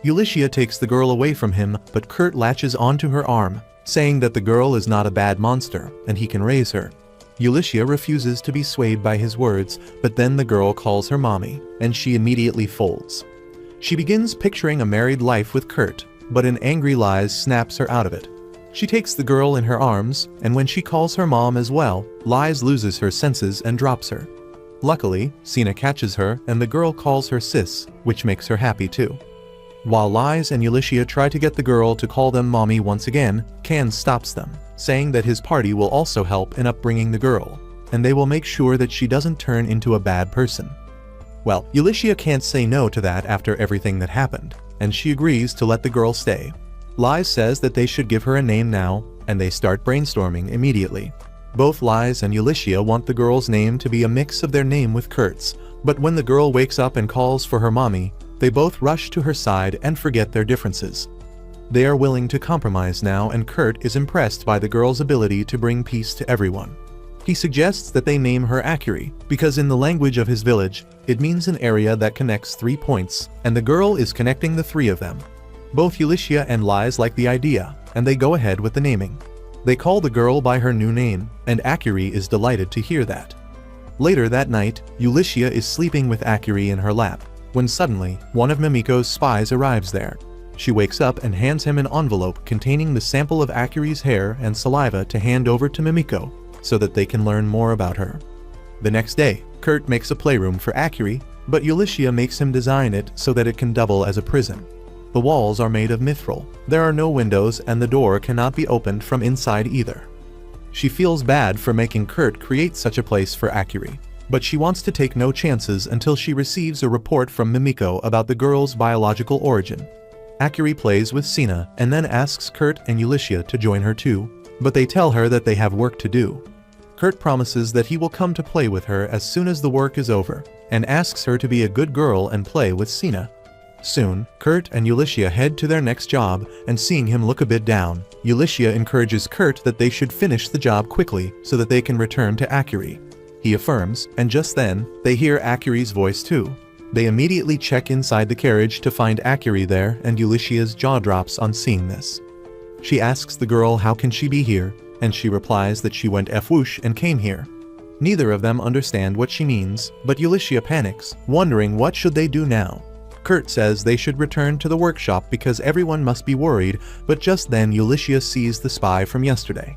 Ulyssia takes the girl away from him, but Kurt latches onto her arm, saying that the girl is not a bad monster and he can raise her. Ulyssia refuses to be swayed by his words, but then the girl calls her mommy, and she immediately folds. She begins picturing a married life with Kurt, but an angry Lise snaps her out of it. She takes the girl in her arms, and when she calls her mom as well, Lise loses her senses and drops her. Luckily, Sina catches her, and the girl calls her sis, which makes her happy too. While Lies and Ulysses try to get the girl to call them mommy once again, Can stops them, saying that his party will also help in upbringing the girl, and they will make sure that she doesn't turn into a bad person. Well, Ulysses can't say no to that after everything that happened, and she agrees to let the girl stay. Lies says that they should give her a name now, and they start brainstorming immediately. Both Lies and Ulysses want the girl's name to be a mix of their name with Kurt's, but when the girl wakes up and calls for her mommy, they both rush to her side and forget their differences. They are willing to compromise now, and Kurt is impressed by the girl's ability to bring peace to everyone. He suggests that they name her Akiri, because in the language of his village, it means an area that connects 3 points, and the girl is connecting the 3 of them. Both Ulysses and Lies like the idea, and they go ahead with the naming. They call the girl by her new name, and Akiri is delighted to hear that. Later that night, Ulysses is sleeping with Akiri in her lap, when suddenly, one of Mimiko's spies arrives there. She wakes up and hands him an envelope containing the sample of Akiri's hair and saliva to hand over to Mimiko, so that they can learn more about her. The next day, Kurt makes a playroom for Akiri, but Ulysses makes him design it so that it can double as a prison. The walls are made of mithril, there are no windows, and the door cannot be opened from inside either. She feels bad for making Kurt create such a place for Akiri, but she wants to take no chances until she receives a report from Mimiko about the girl's biological origin. Akiri plays with Sina and then asks Kurt and Ulysses to join her too, but they tell her that they have work to do. Kurt promises that he will come to play with her as soon as the work is over, and asks her to be a good girl and play with Sina. Soon, Kurt and Ulysses head to their next job, and seeing him look a bit down, Ulysses encourages Kurt that they should finish the job quickly so that they can return to Akiri. He affirms, and just then, they hear Akiri's voice too. They immediately check inside the carriage to find Akiri there, and Ulysses' jaw drops on seeing this. She asks the girl how can she be here, and she replies that she went F-whoosh and came here. Neither of them understand what she means, but Ulysses panics, wondering what should they do now. Kurt says they should return to the workshop because everyone must be worried, but just then Ulysses sees the spy from yesterday.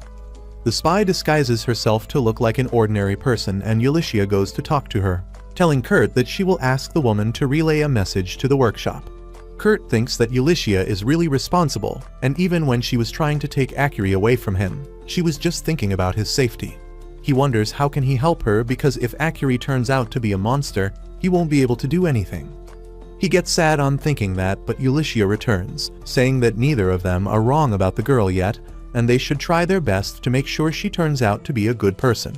The spy disguises herself to look like an ordinary person, and Ulysses goes to talk to her, telling Kurt that she will ask the woman to relay a message to the workshop. Kurt thinks that Ulysses is really responsible, and even when she was trying to take Akiri away from him, she was just thinking about his safety. He wonders how can he help her because if Akiri turns out to be a monster, he won't be able to do anything. He gets sad on thinking that, but Ulysses returns, saying that neither of them are wrong about the girl yet, and they should try their best to make sure she turns out to be a good person.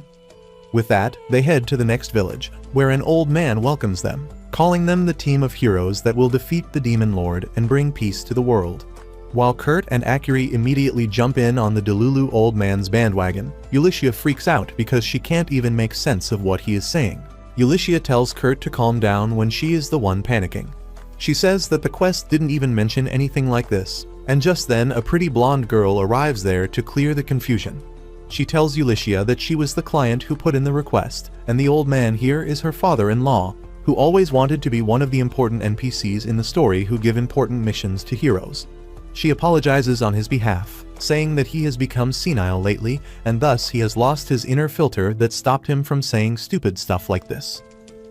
With that, they head to the next village, where an old man welcomes them, calling them the team of heroes that will defeat the demon lord and bring peace to the world. While Kurt and Akiri immediately jump in on the Delulu old man's bandwagon, Ulysses freaks out because she can't even make sense of what he is saying. Ulysses tells Kurt to calm down when she is the one panicking. She says that the quest didn't even mention anything like this, and just then a pretty blonde girl arrives there to clear the confusion. She tells Ulysses that she was the client who put in the request, and the old man here is her father-in-law, who always wanted to be one of the important NPCs in the story who give important missions to heroes. She apologizes on his behalf, saying that he has become senile lately, and thus he has lost his inner filter that stopped him from saying stupid stuff like this.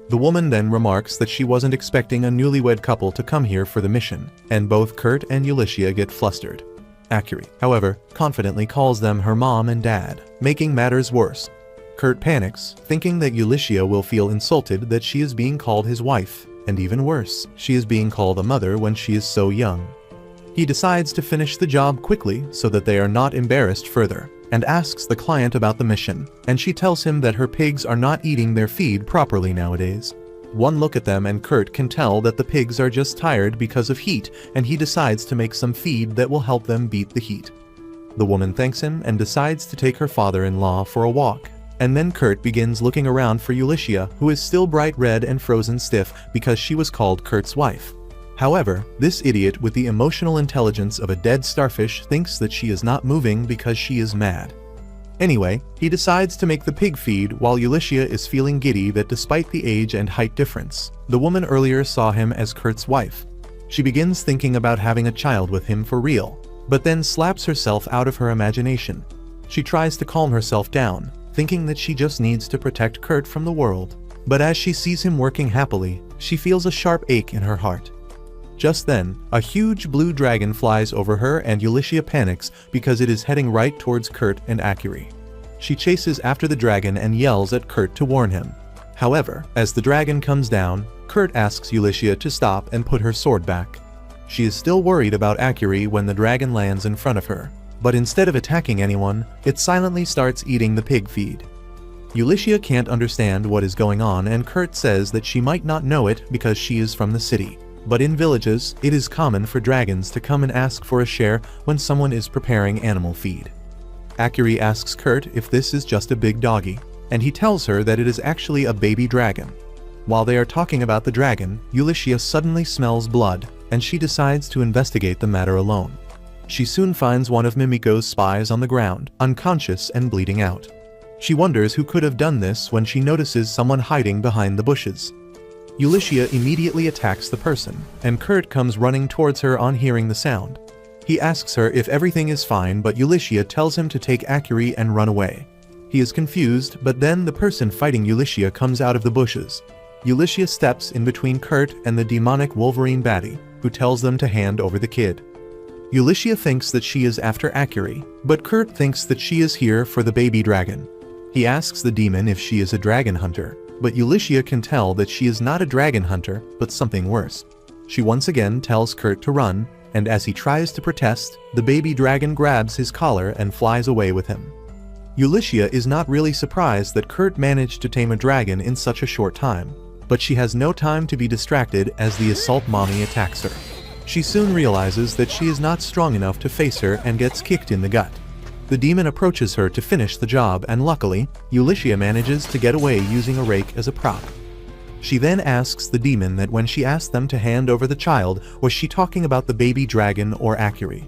The woman then remarks that she wasn't expecting a newlywed couple to come here for the mission, and both Kurt and Ulysses get flustered. Akiri, however, confidently calls them her mom and dad, making matters worse. Kurt panics, thinking that Ulysses will feel insulted that she is being called his wife, and even worse, she is being called a mother when she is so young. He decides to finish the job quickly so that they are not embarrassed further, and asks the client about the mission, and she tells him that her pigs are not eating their feed properly nowadays. One look at them and Kurt can tell that the pigs are just tired because of heat, and he decides to make some feed that will help them beat the heat. The woman thanks him and decides to take her father-in-law for a walk, and then Kurt begins looking around for Ulysses, who is still bright red and frozen stiff because she was called Kurt's wife. However, this idiot with the emotional intelligence of a dead starfish thinks that she is not moving because she is mad. Anyway, he decides to make the pig feed while Ulysses is feeling giddy that despite the age and height difference, the woman earlier saw him as Kurt's wife. She begins thinking about having a child with him for real, but then slaps herself out of her imagination. She tries to calm herself down, thinking that she just needs to protect Kurt from the world. But as she sees him working happily, she feels a sharp ache in her heart. Just then, a huge blue dragon flies over her and Ulysses panics because it is heading right towards Kurt and Akiri. She chases after the dragon and yells at Kurt to warn him. However, as the dragon comes down, Kurt asks Ulysses to stop and put her sword back. She is still worried about Akiri when the dragon lands in front of her, but instead of attacking anyone, it silently starts eating the pig feed. Ulysses can't understand what is going on and Kurt says that she might not know it because she is from the city. But in villages, it is common for dragons to come and ask for a share when someone is preparing animal feed. Akiri asks Kurt if this is just a big doggy, and he tells her that it is actually a baby dragon. While they are talking about the dragon, Ulysses suddenly smells blood, and she decides to investigate the matter alone. She soon finds one of Mimiko's spies on the ground, unconscious and bleeding out. She wonders who could have done this when she notices someone hiding behind the bushes. Ulysses immediately attacks the person, and Kurt comes running towards her on hearing the sound. He asks her if everything is fine, but Ulysses tells him to take Akiri and run away. He is confused, but then the person fighting Ulysses comes out of the bushes. Ulysses steps in between Kurt and the demonic Wolverine baddie, who tells them to hand over the kid. Ulysses thinks that she is after Akiri, but Kurt thinks that she is here for the baby dragon. He asks the demon if she is a dragon hunter, but Ulysses can tell that she is not a dragon hunter, but something worse. She once again tells Kurt to run, and as he tries to protest, the baby dragon grabs his collar and flies away with him. Ulysses is not really surprised that Kurt managed to tame a dragon in such a short time, but she has no time to be distracted as the assault mommy attacks her. She soon realizes that she is not strong enough to face her and gets kicked in the gut. The demon approaches her to finish the job and luckily, Ulysses manages to get away using a rake as a prop. She then asks the demon that when she asked them to hand over the child, was she talking about the baby dragon or Akiri?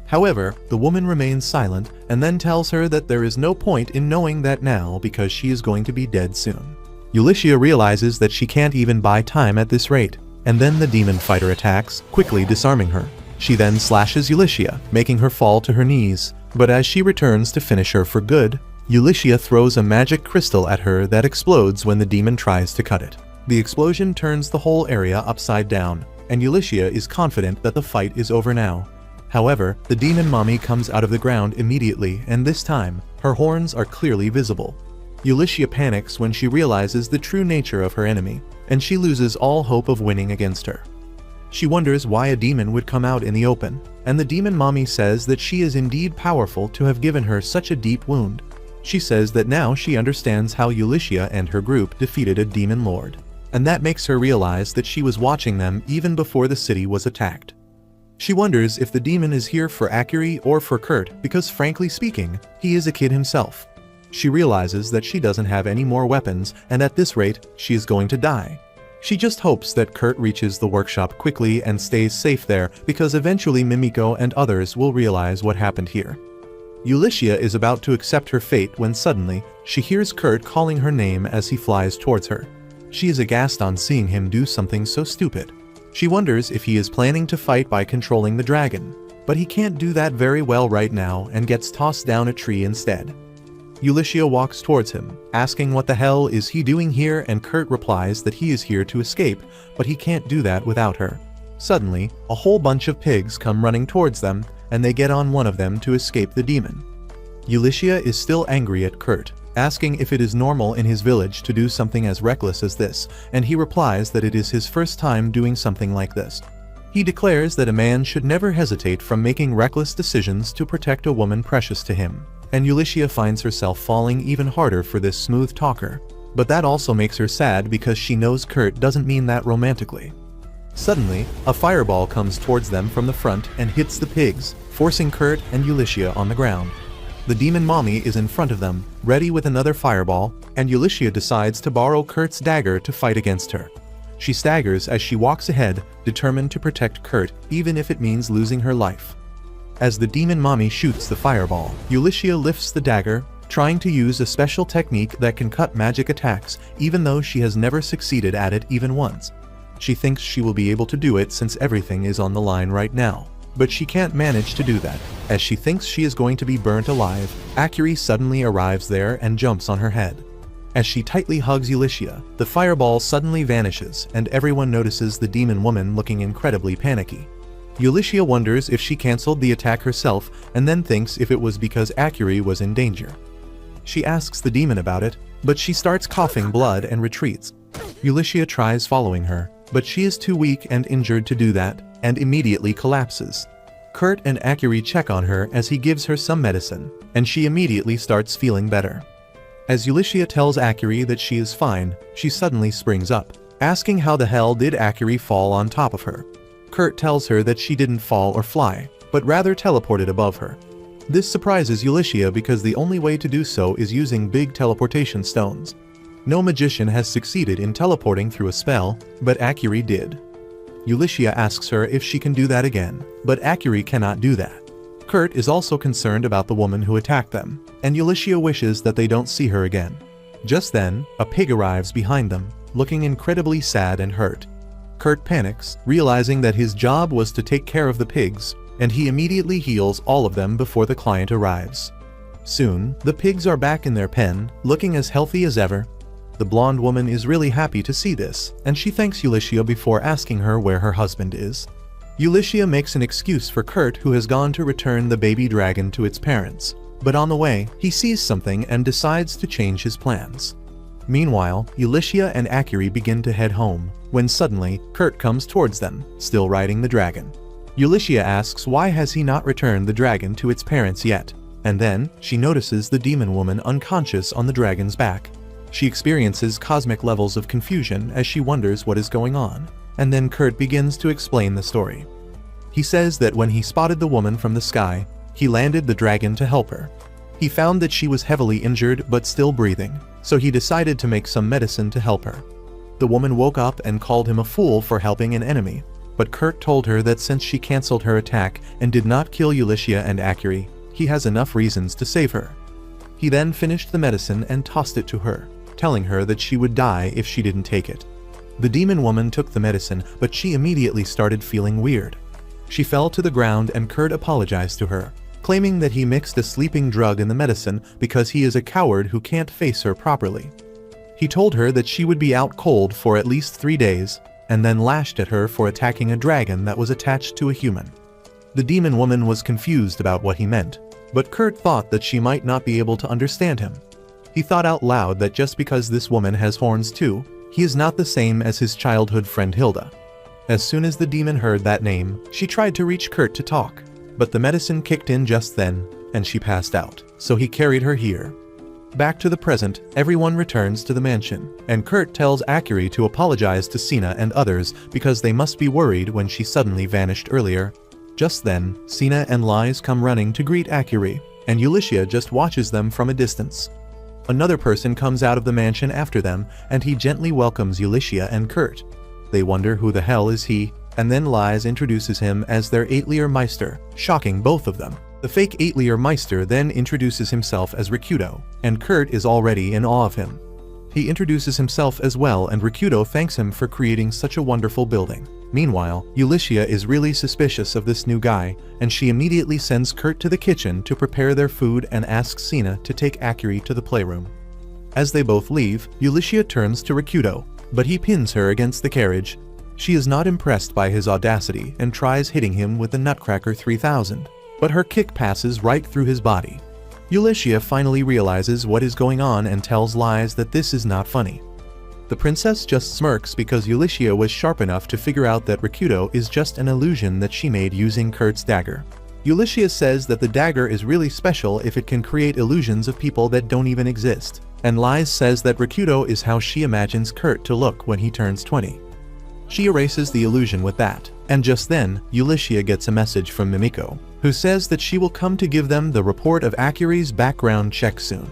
However, the woman remains silent and then tells her that there is no point in knowing that now because she is going to be dead soon. Ulysses realizes that she can't even buy time at this rate, and then the demon fighter attacks, quickly disarming her. She then slashes Ulysses, making her fall to her knees. But as she returns to finish her for good, Ulysses throws a magic crystal at her that explodes when the demon tries to cut it. The explosion turns the whole area upside down, and Ulysses is confident that the fight is over now. However, the demon mommy comes out of the ground immediately, and this time, her horns are clearly visible. Ulysses panics when she realizes the true nature of her enemy, and she loses all hope of winning against her. She wonders why a demon would come out in the open, and the demon mommy says that she is indeed powerful to have given her such a deep wound. She says that now she understands how Ulysses and her group defeated a demon lord, and that makes her realize that she was watching them even before the city was attacked. She wonders if the demon is here for Akiri or for Kurt because frankly speaking, he is a kid himself. She realizes that she doesn't have any more weapons and at this rate, she is going to die. She just hopes that Kurt reaches the workshop quickly and stays safe there because eventually Mimiko and others will realize what happened here. Ulysses is about to accept her fate when suddenly, she hears Kurt calling her name as he flies towards her. She is aghast on seeing him do something so stupid. She wonders if he is planning to fight by controlling the dragon, but he can't do that very well right now and gets tossed down a tree instead. Ulysses walks towards him, asking what the hell is he doing here, and Kurt replies that he is here to escape, but he can't do that without her. Suddenly, a whole bunch of pigs come running towards them, and they get on one of them to escape the demon. Ulysses is still angry at Kurt, asking if it is normal in his village to do something as reckless as this, and he replies that it is his first time doing something like this. He declares that a man should never hesitate from making reckless decisions to protect a woman precious to him. And Ulysses finds herself falling even harder for this smooth talker. But that also makes her sad because she knows Kurt doesn't mean that romantically. Suddenly, a fireball comes towards them from the front and hits the pigs, forcing Kurt and Ulysses on the ground. The demon mommy is in front of them, ready with another fireball, and Ulysses decides to borrow Kurt's dagger to fight against her. She staggers as she walks ahead, determined to protect Kurt even if it means losing her life. As the demon mommy shoots the fireball, Ulysses lifts the dagger, trying to use a special technique that can cut magic attacks even though she has never succeeded at it even once. She thinks she will be able to do it since everything is on the line right now. But she can't manage to do that. As she thinks she is going to be burnt alive, Akiri suddenly arrives there and jumps on her head. As she tightly hugs Ulysses, the fireball suddenly vanishes and everyone notices the demon woman looking incredibly panicky. Ulysses wonders if she cancelled the attack herself and then thinks if it was because Akiri was in danger. She asks the demon about it, but she starts coughing blood and retreats. Ulysses tries following her, but she is too weak and injured to do that, and immediately collapses. Kurt and Akiri check on her as he gives her some medicine, and she immediately starts feeling better. As Ulysses tells Akiri that she is fine, she suddenly springs up, asking how the hell did Akiri fall on top of her. Kurt tells her that she didn't fall or fly, but rather teleported above her. This surprises Ulysses because the only way to do so is using big teleportation stones. No magician has succeeded in teleporting through a spell, but Akiri did. Ulysses asks her if she can do that again, but Akiri cannot do that. Kurt is also concerned about the woman who attacked them, and Ulysses wishes that they don't see her again. Just then, a pig arrives behind them, looking incredibly sad and hurt. Kurt panics, realizing that his job was to take care of the pigs, and he immediately heals all of them before the client arrives. Soon, the pigs are back in their pen, looking as healthy as ever. The blonde woman is really happy to see this, and she thanks Ulysses before asking her where her husband is. Ulysses makes an excuse for Kurt, who has gone to return the baby dragon to its parents, but on the way, he sees something and decides to change his plans. Meanwhile, Ulysses and Akiri begin to head home, when suddenly, Kurt comes towards them, still riding the dragon. Ulysses asks why has he not returned the dragon to its parents yet, and then, she notices the demon woman unconscious on the dragon's back. She experiences cosmic levels of confusion as she wonders what is going on, and then Kurt begins to explain the story. He says that when he spotted the woman from the sky, he landed the dragon to help her. He found that she was heavily injured but still breathing, so he decided to make some medicine to help her. The woman woke up and called him a fool for helping an enemy, but Kurt told her that since she cancelled her attack and did not kill Ulysses and Akiri, he has enough reasons to save her. He then finished the medicine and tossed it to her, telling her that she would die if she didn't take it. The demon woman took the medicine, but she immediately started feeling weird. She fell to the ground and Kurt apologized to her, claiming that he mixed a sleeping drug in the medicine because he is a coward who can't face her properly. He told her that she would be out cold for at least 3 days, and then lashed at her for attacking a dragon that was attached to a human. The demon woman was confused about what he meant, but Kurt thought that she might not be able to understand him. He thought out loud that just because this woman has horns too, he is not the same as his childhood friend Hilda. As soon as the demon heard that name, she tried to reach Kurt to talk, but the medicine kicked in just then, and she passed out, so he carried her here. Back to the present, everyone returns to the mansion, and Kurt tells Akiri to apologize to Sina and others because they must be worried when she suddenly vanished earlier. Just then, Sina and Lies come running to greet Akiri, and Ulysses just watches them from a distance. Another person comes out of the mansion after them, and he gently welcomes Ulysses and Kurt. They wonder who the hell is he, and then Lies introduces him as their Atelier Meister, shocking both of them. The fake Atelier Meister then introduces himself as Rikudo, and Kurt is already in awe of him. He introduces himself as well, and Rikudo thanks him for creating such a wonderful building. Meanwhile, Ulysses is really suspicious of this new guy, and she immediately sends Kurt to the kitchen to prepare their food and asks Sina to take Akiri to the playroom. As they both leave, Ulysses turns to Rikudo, but he pins her against the carriage. She is not impressed by his audacity and tries hitting him with the Nutcracker 3000, but her kick passes right through his body. Ulysses finally realizes what is going on and tells Lies that this is not funny. The princess just smirks because Ulysses was sharp enough to figure out that Rikudo is just an illusion that she made using Kurt's dagger. Ulysses says that the dagger is really special if it can create illusions of people that don't even exist, and Lies says that Rikudo is how she imagines Kurt to look when he turns 20. She erases the illusion with that, and just then, Ulysses gets a message from Mimiko, who says that she will come to give them the report of Akiri's background check soon.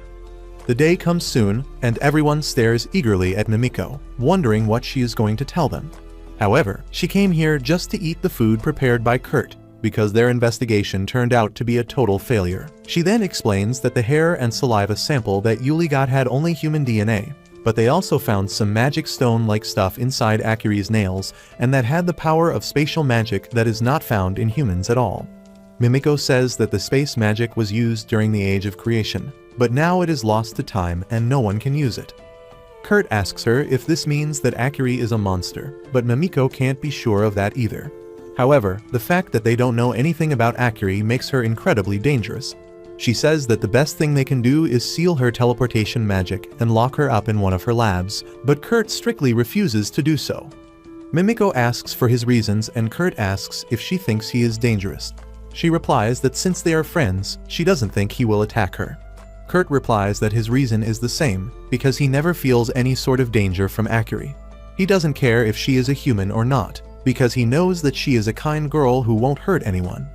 The day comes soon, and everyone stares eagerly at Mimiko, wondering what she is going to tell them. However, she came here just to eat the food prepared by Kurt, because their investigation turned out to be a total failure. She then explains that the hair and saliva sample that Yuli got had only human DNA, but they also found some magic stone-like stuff inside Akiri's nails, and that had the power of spatial magic that is not found in humans at all. Mimiko says that the space magic was used during the Age of Creation, but now it is lost to time and no one can use it. Kurt asks her if this means that Akiri is a monster, but Mimiko can't be sure of that either. However, the fact that they don't know anything about Akiri makes her incredibly dangerous. She says that the best thing they can do is seal her teleportation magic and lock her up in one of her labs, but Kurt strictly refuses to do so. Mimiko asks for his reasons and Kurt asks if she thinks he is dangerous. She replies that since they are friends, she doesn't think he will attack her. Kurt replies that his reason is the same, because he never feels any sort of danger from Akiri. He doesn't care if she is a human or not, because he knows that she is a kind girl who won't hurt anyone.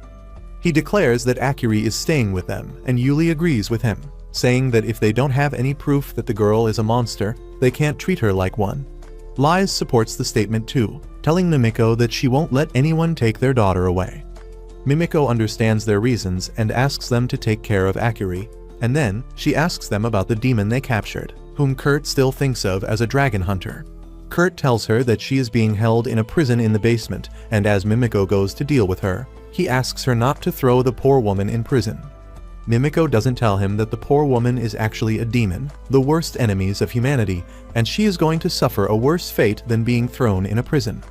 He declares that Akiri is staying with them, and Yuli agrees with him, saying that if they don't have any proof that the girl is a monster, they can't treat her like one. Lies supports the statement too, telling Mimiko that she won't let anyone take their daughter away. Mimiko understands their reasons and asks them to take care of Akiri, and then she asks them about the demon they captured, whom Kurt still thinks of as a dragon hunter. Kurt tells her that she is being held in a prison in the basement, and as Mimiko goes to deal with her, he asks her not to throw the poor woman in prison. Mimiko doesn't tell him that the poor woman is actually a demon, the worst enemies of humanity, and she is going to suffer a worse fate than being thrown in a prison.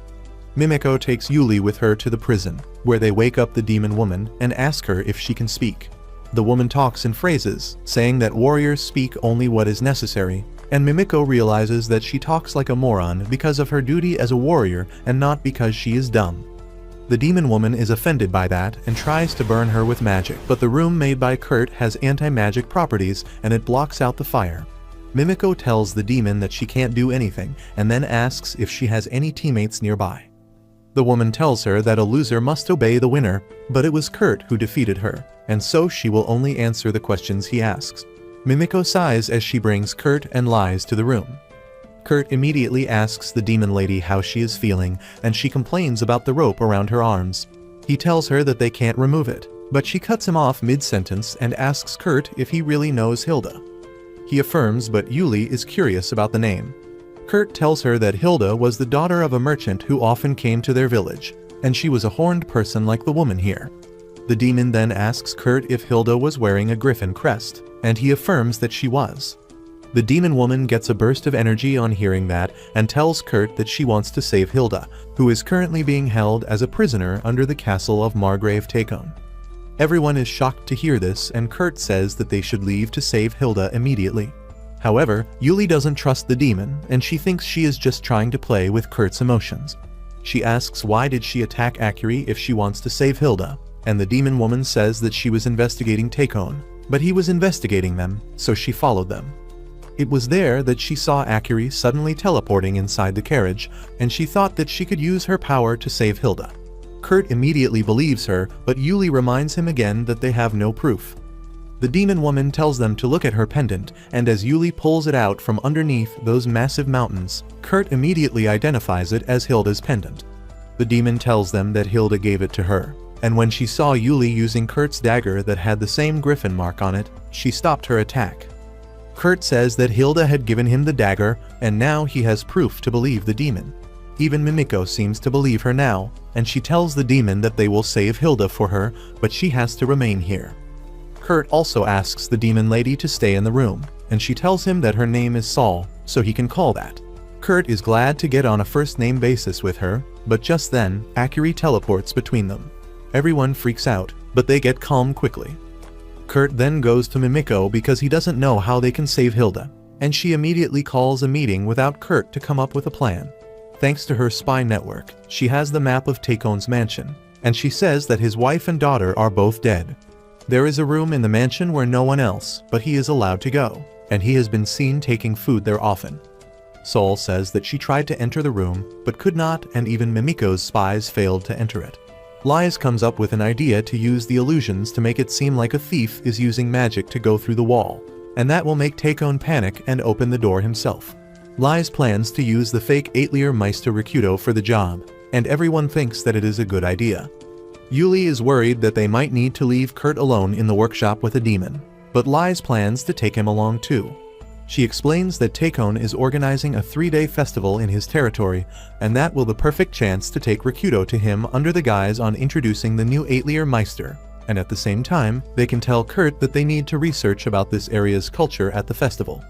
Mimiko takes Yuli with her to the prison, where they wake up the demon woman and ask her if she can speak. The woman talks in phrases, saying that warriors speak only what is necessary, and Mimiko realizes that she talks like a moron because of her duty as a warrior and not because she is dumb. The demon woman is offended by that and tries to burn her with magic, but the room made by Kurt has anti-magic properties and it blocks out the fire. Mimiko tells the demon that she can't do anything and then asks if she has any teammates nearby. The woman tells her that a loser must obey the winner, but it was Kurt who defeated her, and so she will only answer the questions he asks. Mimiko sighs as she brings Kurt and Lies to the room. Kurt immediately asks the demon lady how she is feeling, and she complains about the rope around her arms. He tells her that they can't remove it, but she cuts him off mid-sentence and asks Kurt if he really knows Hilda. He affirms, but Yuli is curious about the name. Kurt tells her that Hilda was the daughter of a merchant who often came to their village, and she was a horned person like the woman here. The demon then asks Kurt if Hilda was wearing a griffin crest, and he affirms that she was. The demon woman gets a burst of energy on hearing that and tells Kurt that she wants to save Hilda, who is currently being held as a prisoner under the castle of Margrave Takon. Everyone is shocked to hear this, and Kurt says that they should leave to save Hilda immediately. However, Yuli doesn't trust the demon, and she thinks she is just trying to play with Kurt's emotions. She asks why did she attack Akiri if she wants to save Hilda, and the demon woman says that she was investigating Takon, but he was investigating them, so she followed them. It was there that she saw Akiri suddenly teleporting inside the carriage, and she thought that she could use her power to save Hilda. Kurt immediately believes her, but Yuli reminds him again that they have no proof. The demon woman tells them to look at her pendant, and as Yuli pulls it out from underneath those massive mountains, Kurt immediately identifies it as Hilda's pendant. The demon tells them that Hilda gave it to her, and when she saw Yuli using Kurt's dagger that had the same griffin mark on it, she stopped her attack. Kurt says that Hilda had given him the dagger, and now he has proof to believe the demon. Even Mimiko seems to believe her now, and she tells the demon that they will save Hilda for her, but she has to remain here. Kurt also asks the demon lady to stay in the room, and she tells him that her name is Saul, so he can call that. Kurt is glad to get on a first-name basis with her, but just then, Akiri teleports between them. Everyone freaks out, but they get calm quickly. Kurt then goes to Mimiko because he doesn't know how they can save Hilda, and she immediately calls a meeting without Kurt to come up with a plan. Thanks to her spy network, she has the map of Takon's mansion, and she says that his wife and daughter are both dead. There is a room in the mansion where no one else, but he is allowed to go, and he has been seen taking food there often. Saul says that she tried to enter the room, but could not, and even Mimiko's spies failed to enter it. Lies comes up with an idea to use the illusions to make it seem like a thief is using magic to go through the wall, and that will make Takon panic and open the door himself. Lies plans to use the fake Atelier Meister Rikudo for the job, and everyone thinks that it is a good idea. Yuli is worried that they might need to leave Kurt alone in the workshop with a demon, but Lies plans to take him along too. She explains that Takon is organizing a 3-day festival in his territory, and that will be the perfect chance to take Rikudo to him under the guise on introducing the new Atelier Meister, and at the same time, they can tell Kurt that they need to research about this area's culture at the festival.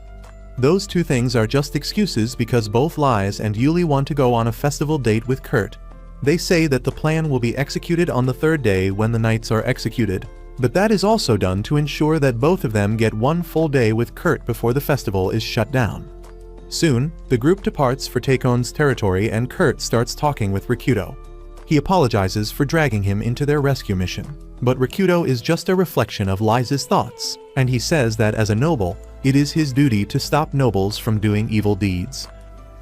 Those two things are just excuses because both Lies and Yuli want to go on a festival date with Kurt. They say that the plan will be executed on the third day when the knights are executed. But that is also done to ensure that both of them get one full day with Kurt before the festival is shut down. Soon, the group departs for Takon's territory and Kurt starts talking with Rikudo. He apologizes for dragging him into their rescue mission. But Rikudo is just a reflection of Lies' thoughts, and he says that as a noble, it is his duty to stop nobles from doing evil deeds.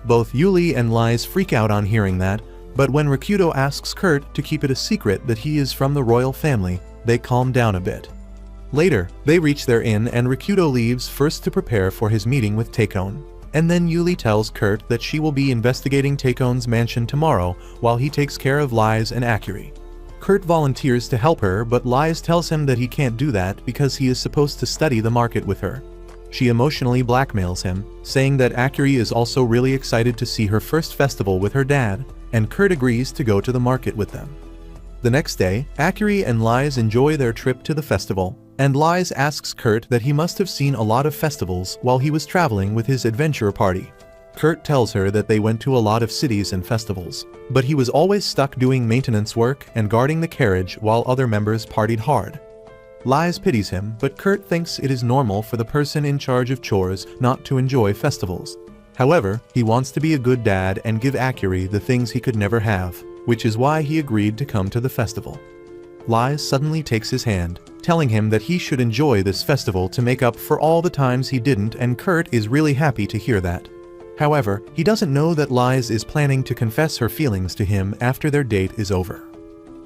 Both Yuli and Lies freak out on hearing that, but when Rikudo asks Kurt to keep it a secret that he is from the royal family, they calm down a bit. Later, they reach their inn and Rikudo leaves first to prepare for his meeting with Takon. And then Yuli tells Kurt that she will be investigating Takon's mansion tomorrow while he takes care of Lies and Akiri. Kurt volunteers to help her, but Lies tells him that he can't do that because he is supposed to study the market with her. She emotionally blackmails him, saying that Akiri is also really excited to see her first festival with her dad, and Kurt agrees to go to the market with them. The next day, Akiri and Lies enjoy their trip to the festival, and Lies asks Kurt that he must have seen a lot of festivals while he was traveling with his adventure party. Kurt tells her that they went to a lot of cities and festivals, but he was always stuck doing maintenance work and guarding the carriage while other members partied hard. Lies pities him, but Kurt thinks it is normal for the person in charge of chores not to enjoy festivals. However, he wants to be a good dad and give Akiri the things he could never have, which is why he agreed to come to the festival. Lies suddenly takes his hand, telling him that he should enjoy this festival to make up for all the times he didn't, and Kurt is really happy to hear that. However, he doesn't know that Lies is planning to confess her feelings to him after their date is over.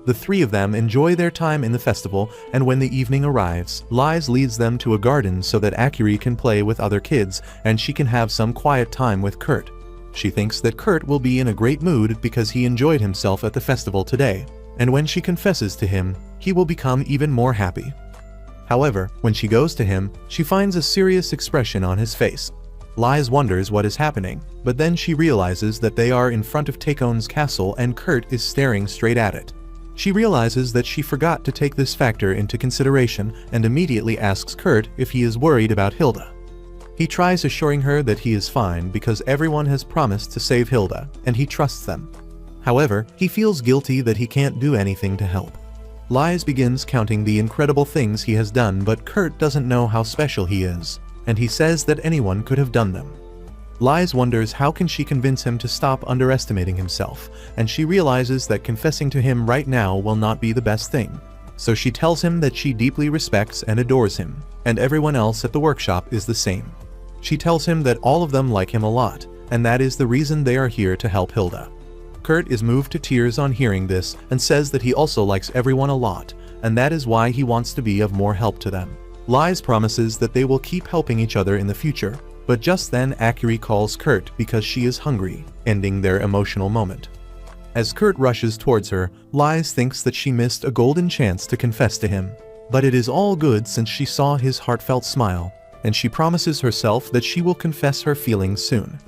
The three of them enjoy their time in the festival, and when the evening arrives, Lies leads them to a garden so that Akiri can play with other kids and she can have some quiet time with Kurt. She thinks that Kurt will be in a great mood because he enjoyed himself at the festival today, and when she confesses to him, he will become even more happy. However, when she goes to him, she finds a serious expression on his face. Lies wonders what is happening, but then she realizes that they are in front of Takon's castle and Kurt is staring straight at it. She realizes that she forgot to take this factor into consideration and immediately asks Kurt if he is worried about Hilda. He tries assuring her that he is fine because everyone has promised to save Hilda, and he trusts them. However, he feels guilty that he can't do anything to help. Lies begins counting the incredible things he has done, but Kurt doesn't know how special he is, and he says that anyone could have done them. Lies wonders how can she convince him to stop underestimating himself, and she realizes that confessing to him right now will not be the best thing. So she tells him that she deeply respects and adores him, and everyone else at the workshop is the same. She tells him that all of them like him a lot, and that is the reason they are here to help Hilda. Kurt is moved to tears on hearing this and says that he also likes everyone a lot, and that is why he wants to be of more help to them. Lies promises that they will keep helping each other in the future, but just then Akiri calls Kurt because she is hungry, ending their emotional moment. As Kurt rushes towards her, Lies thinks that she missed a golden chance to confess to him. But it is all good since she saw his heartfelt smile, and she promises herself that she will confess her feelings soon.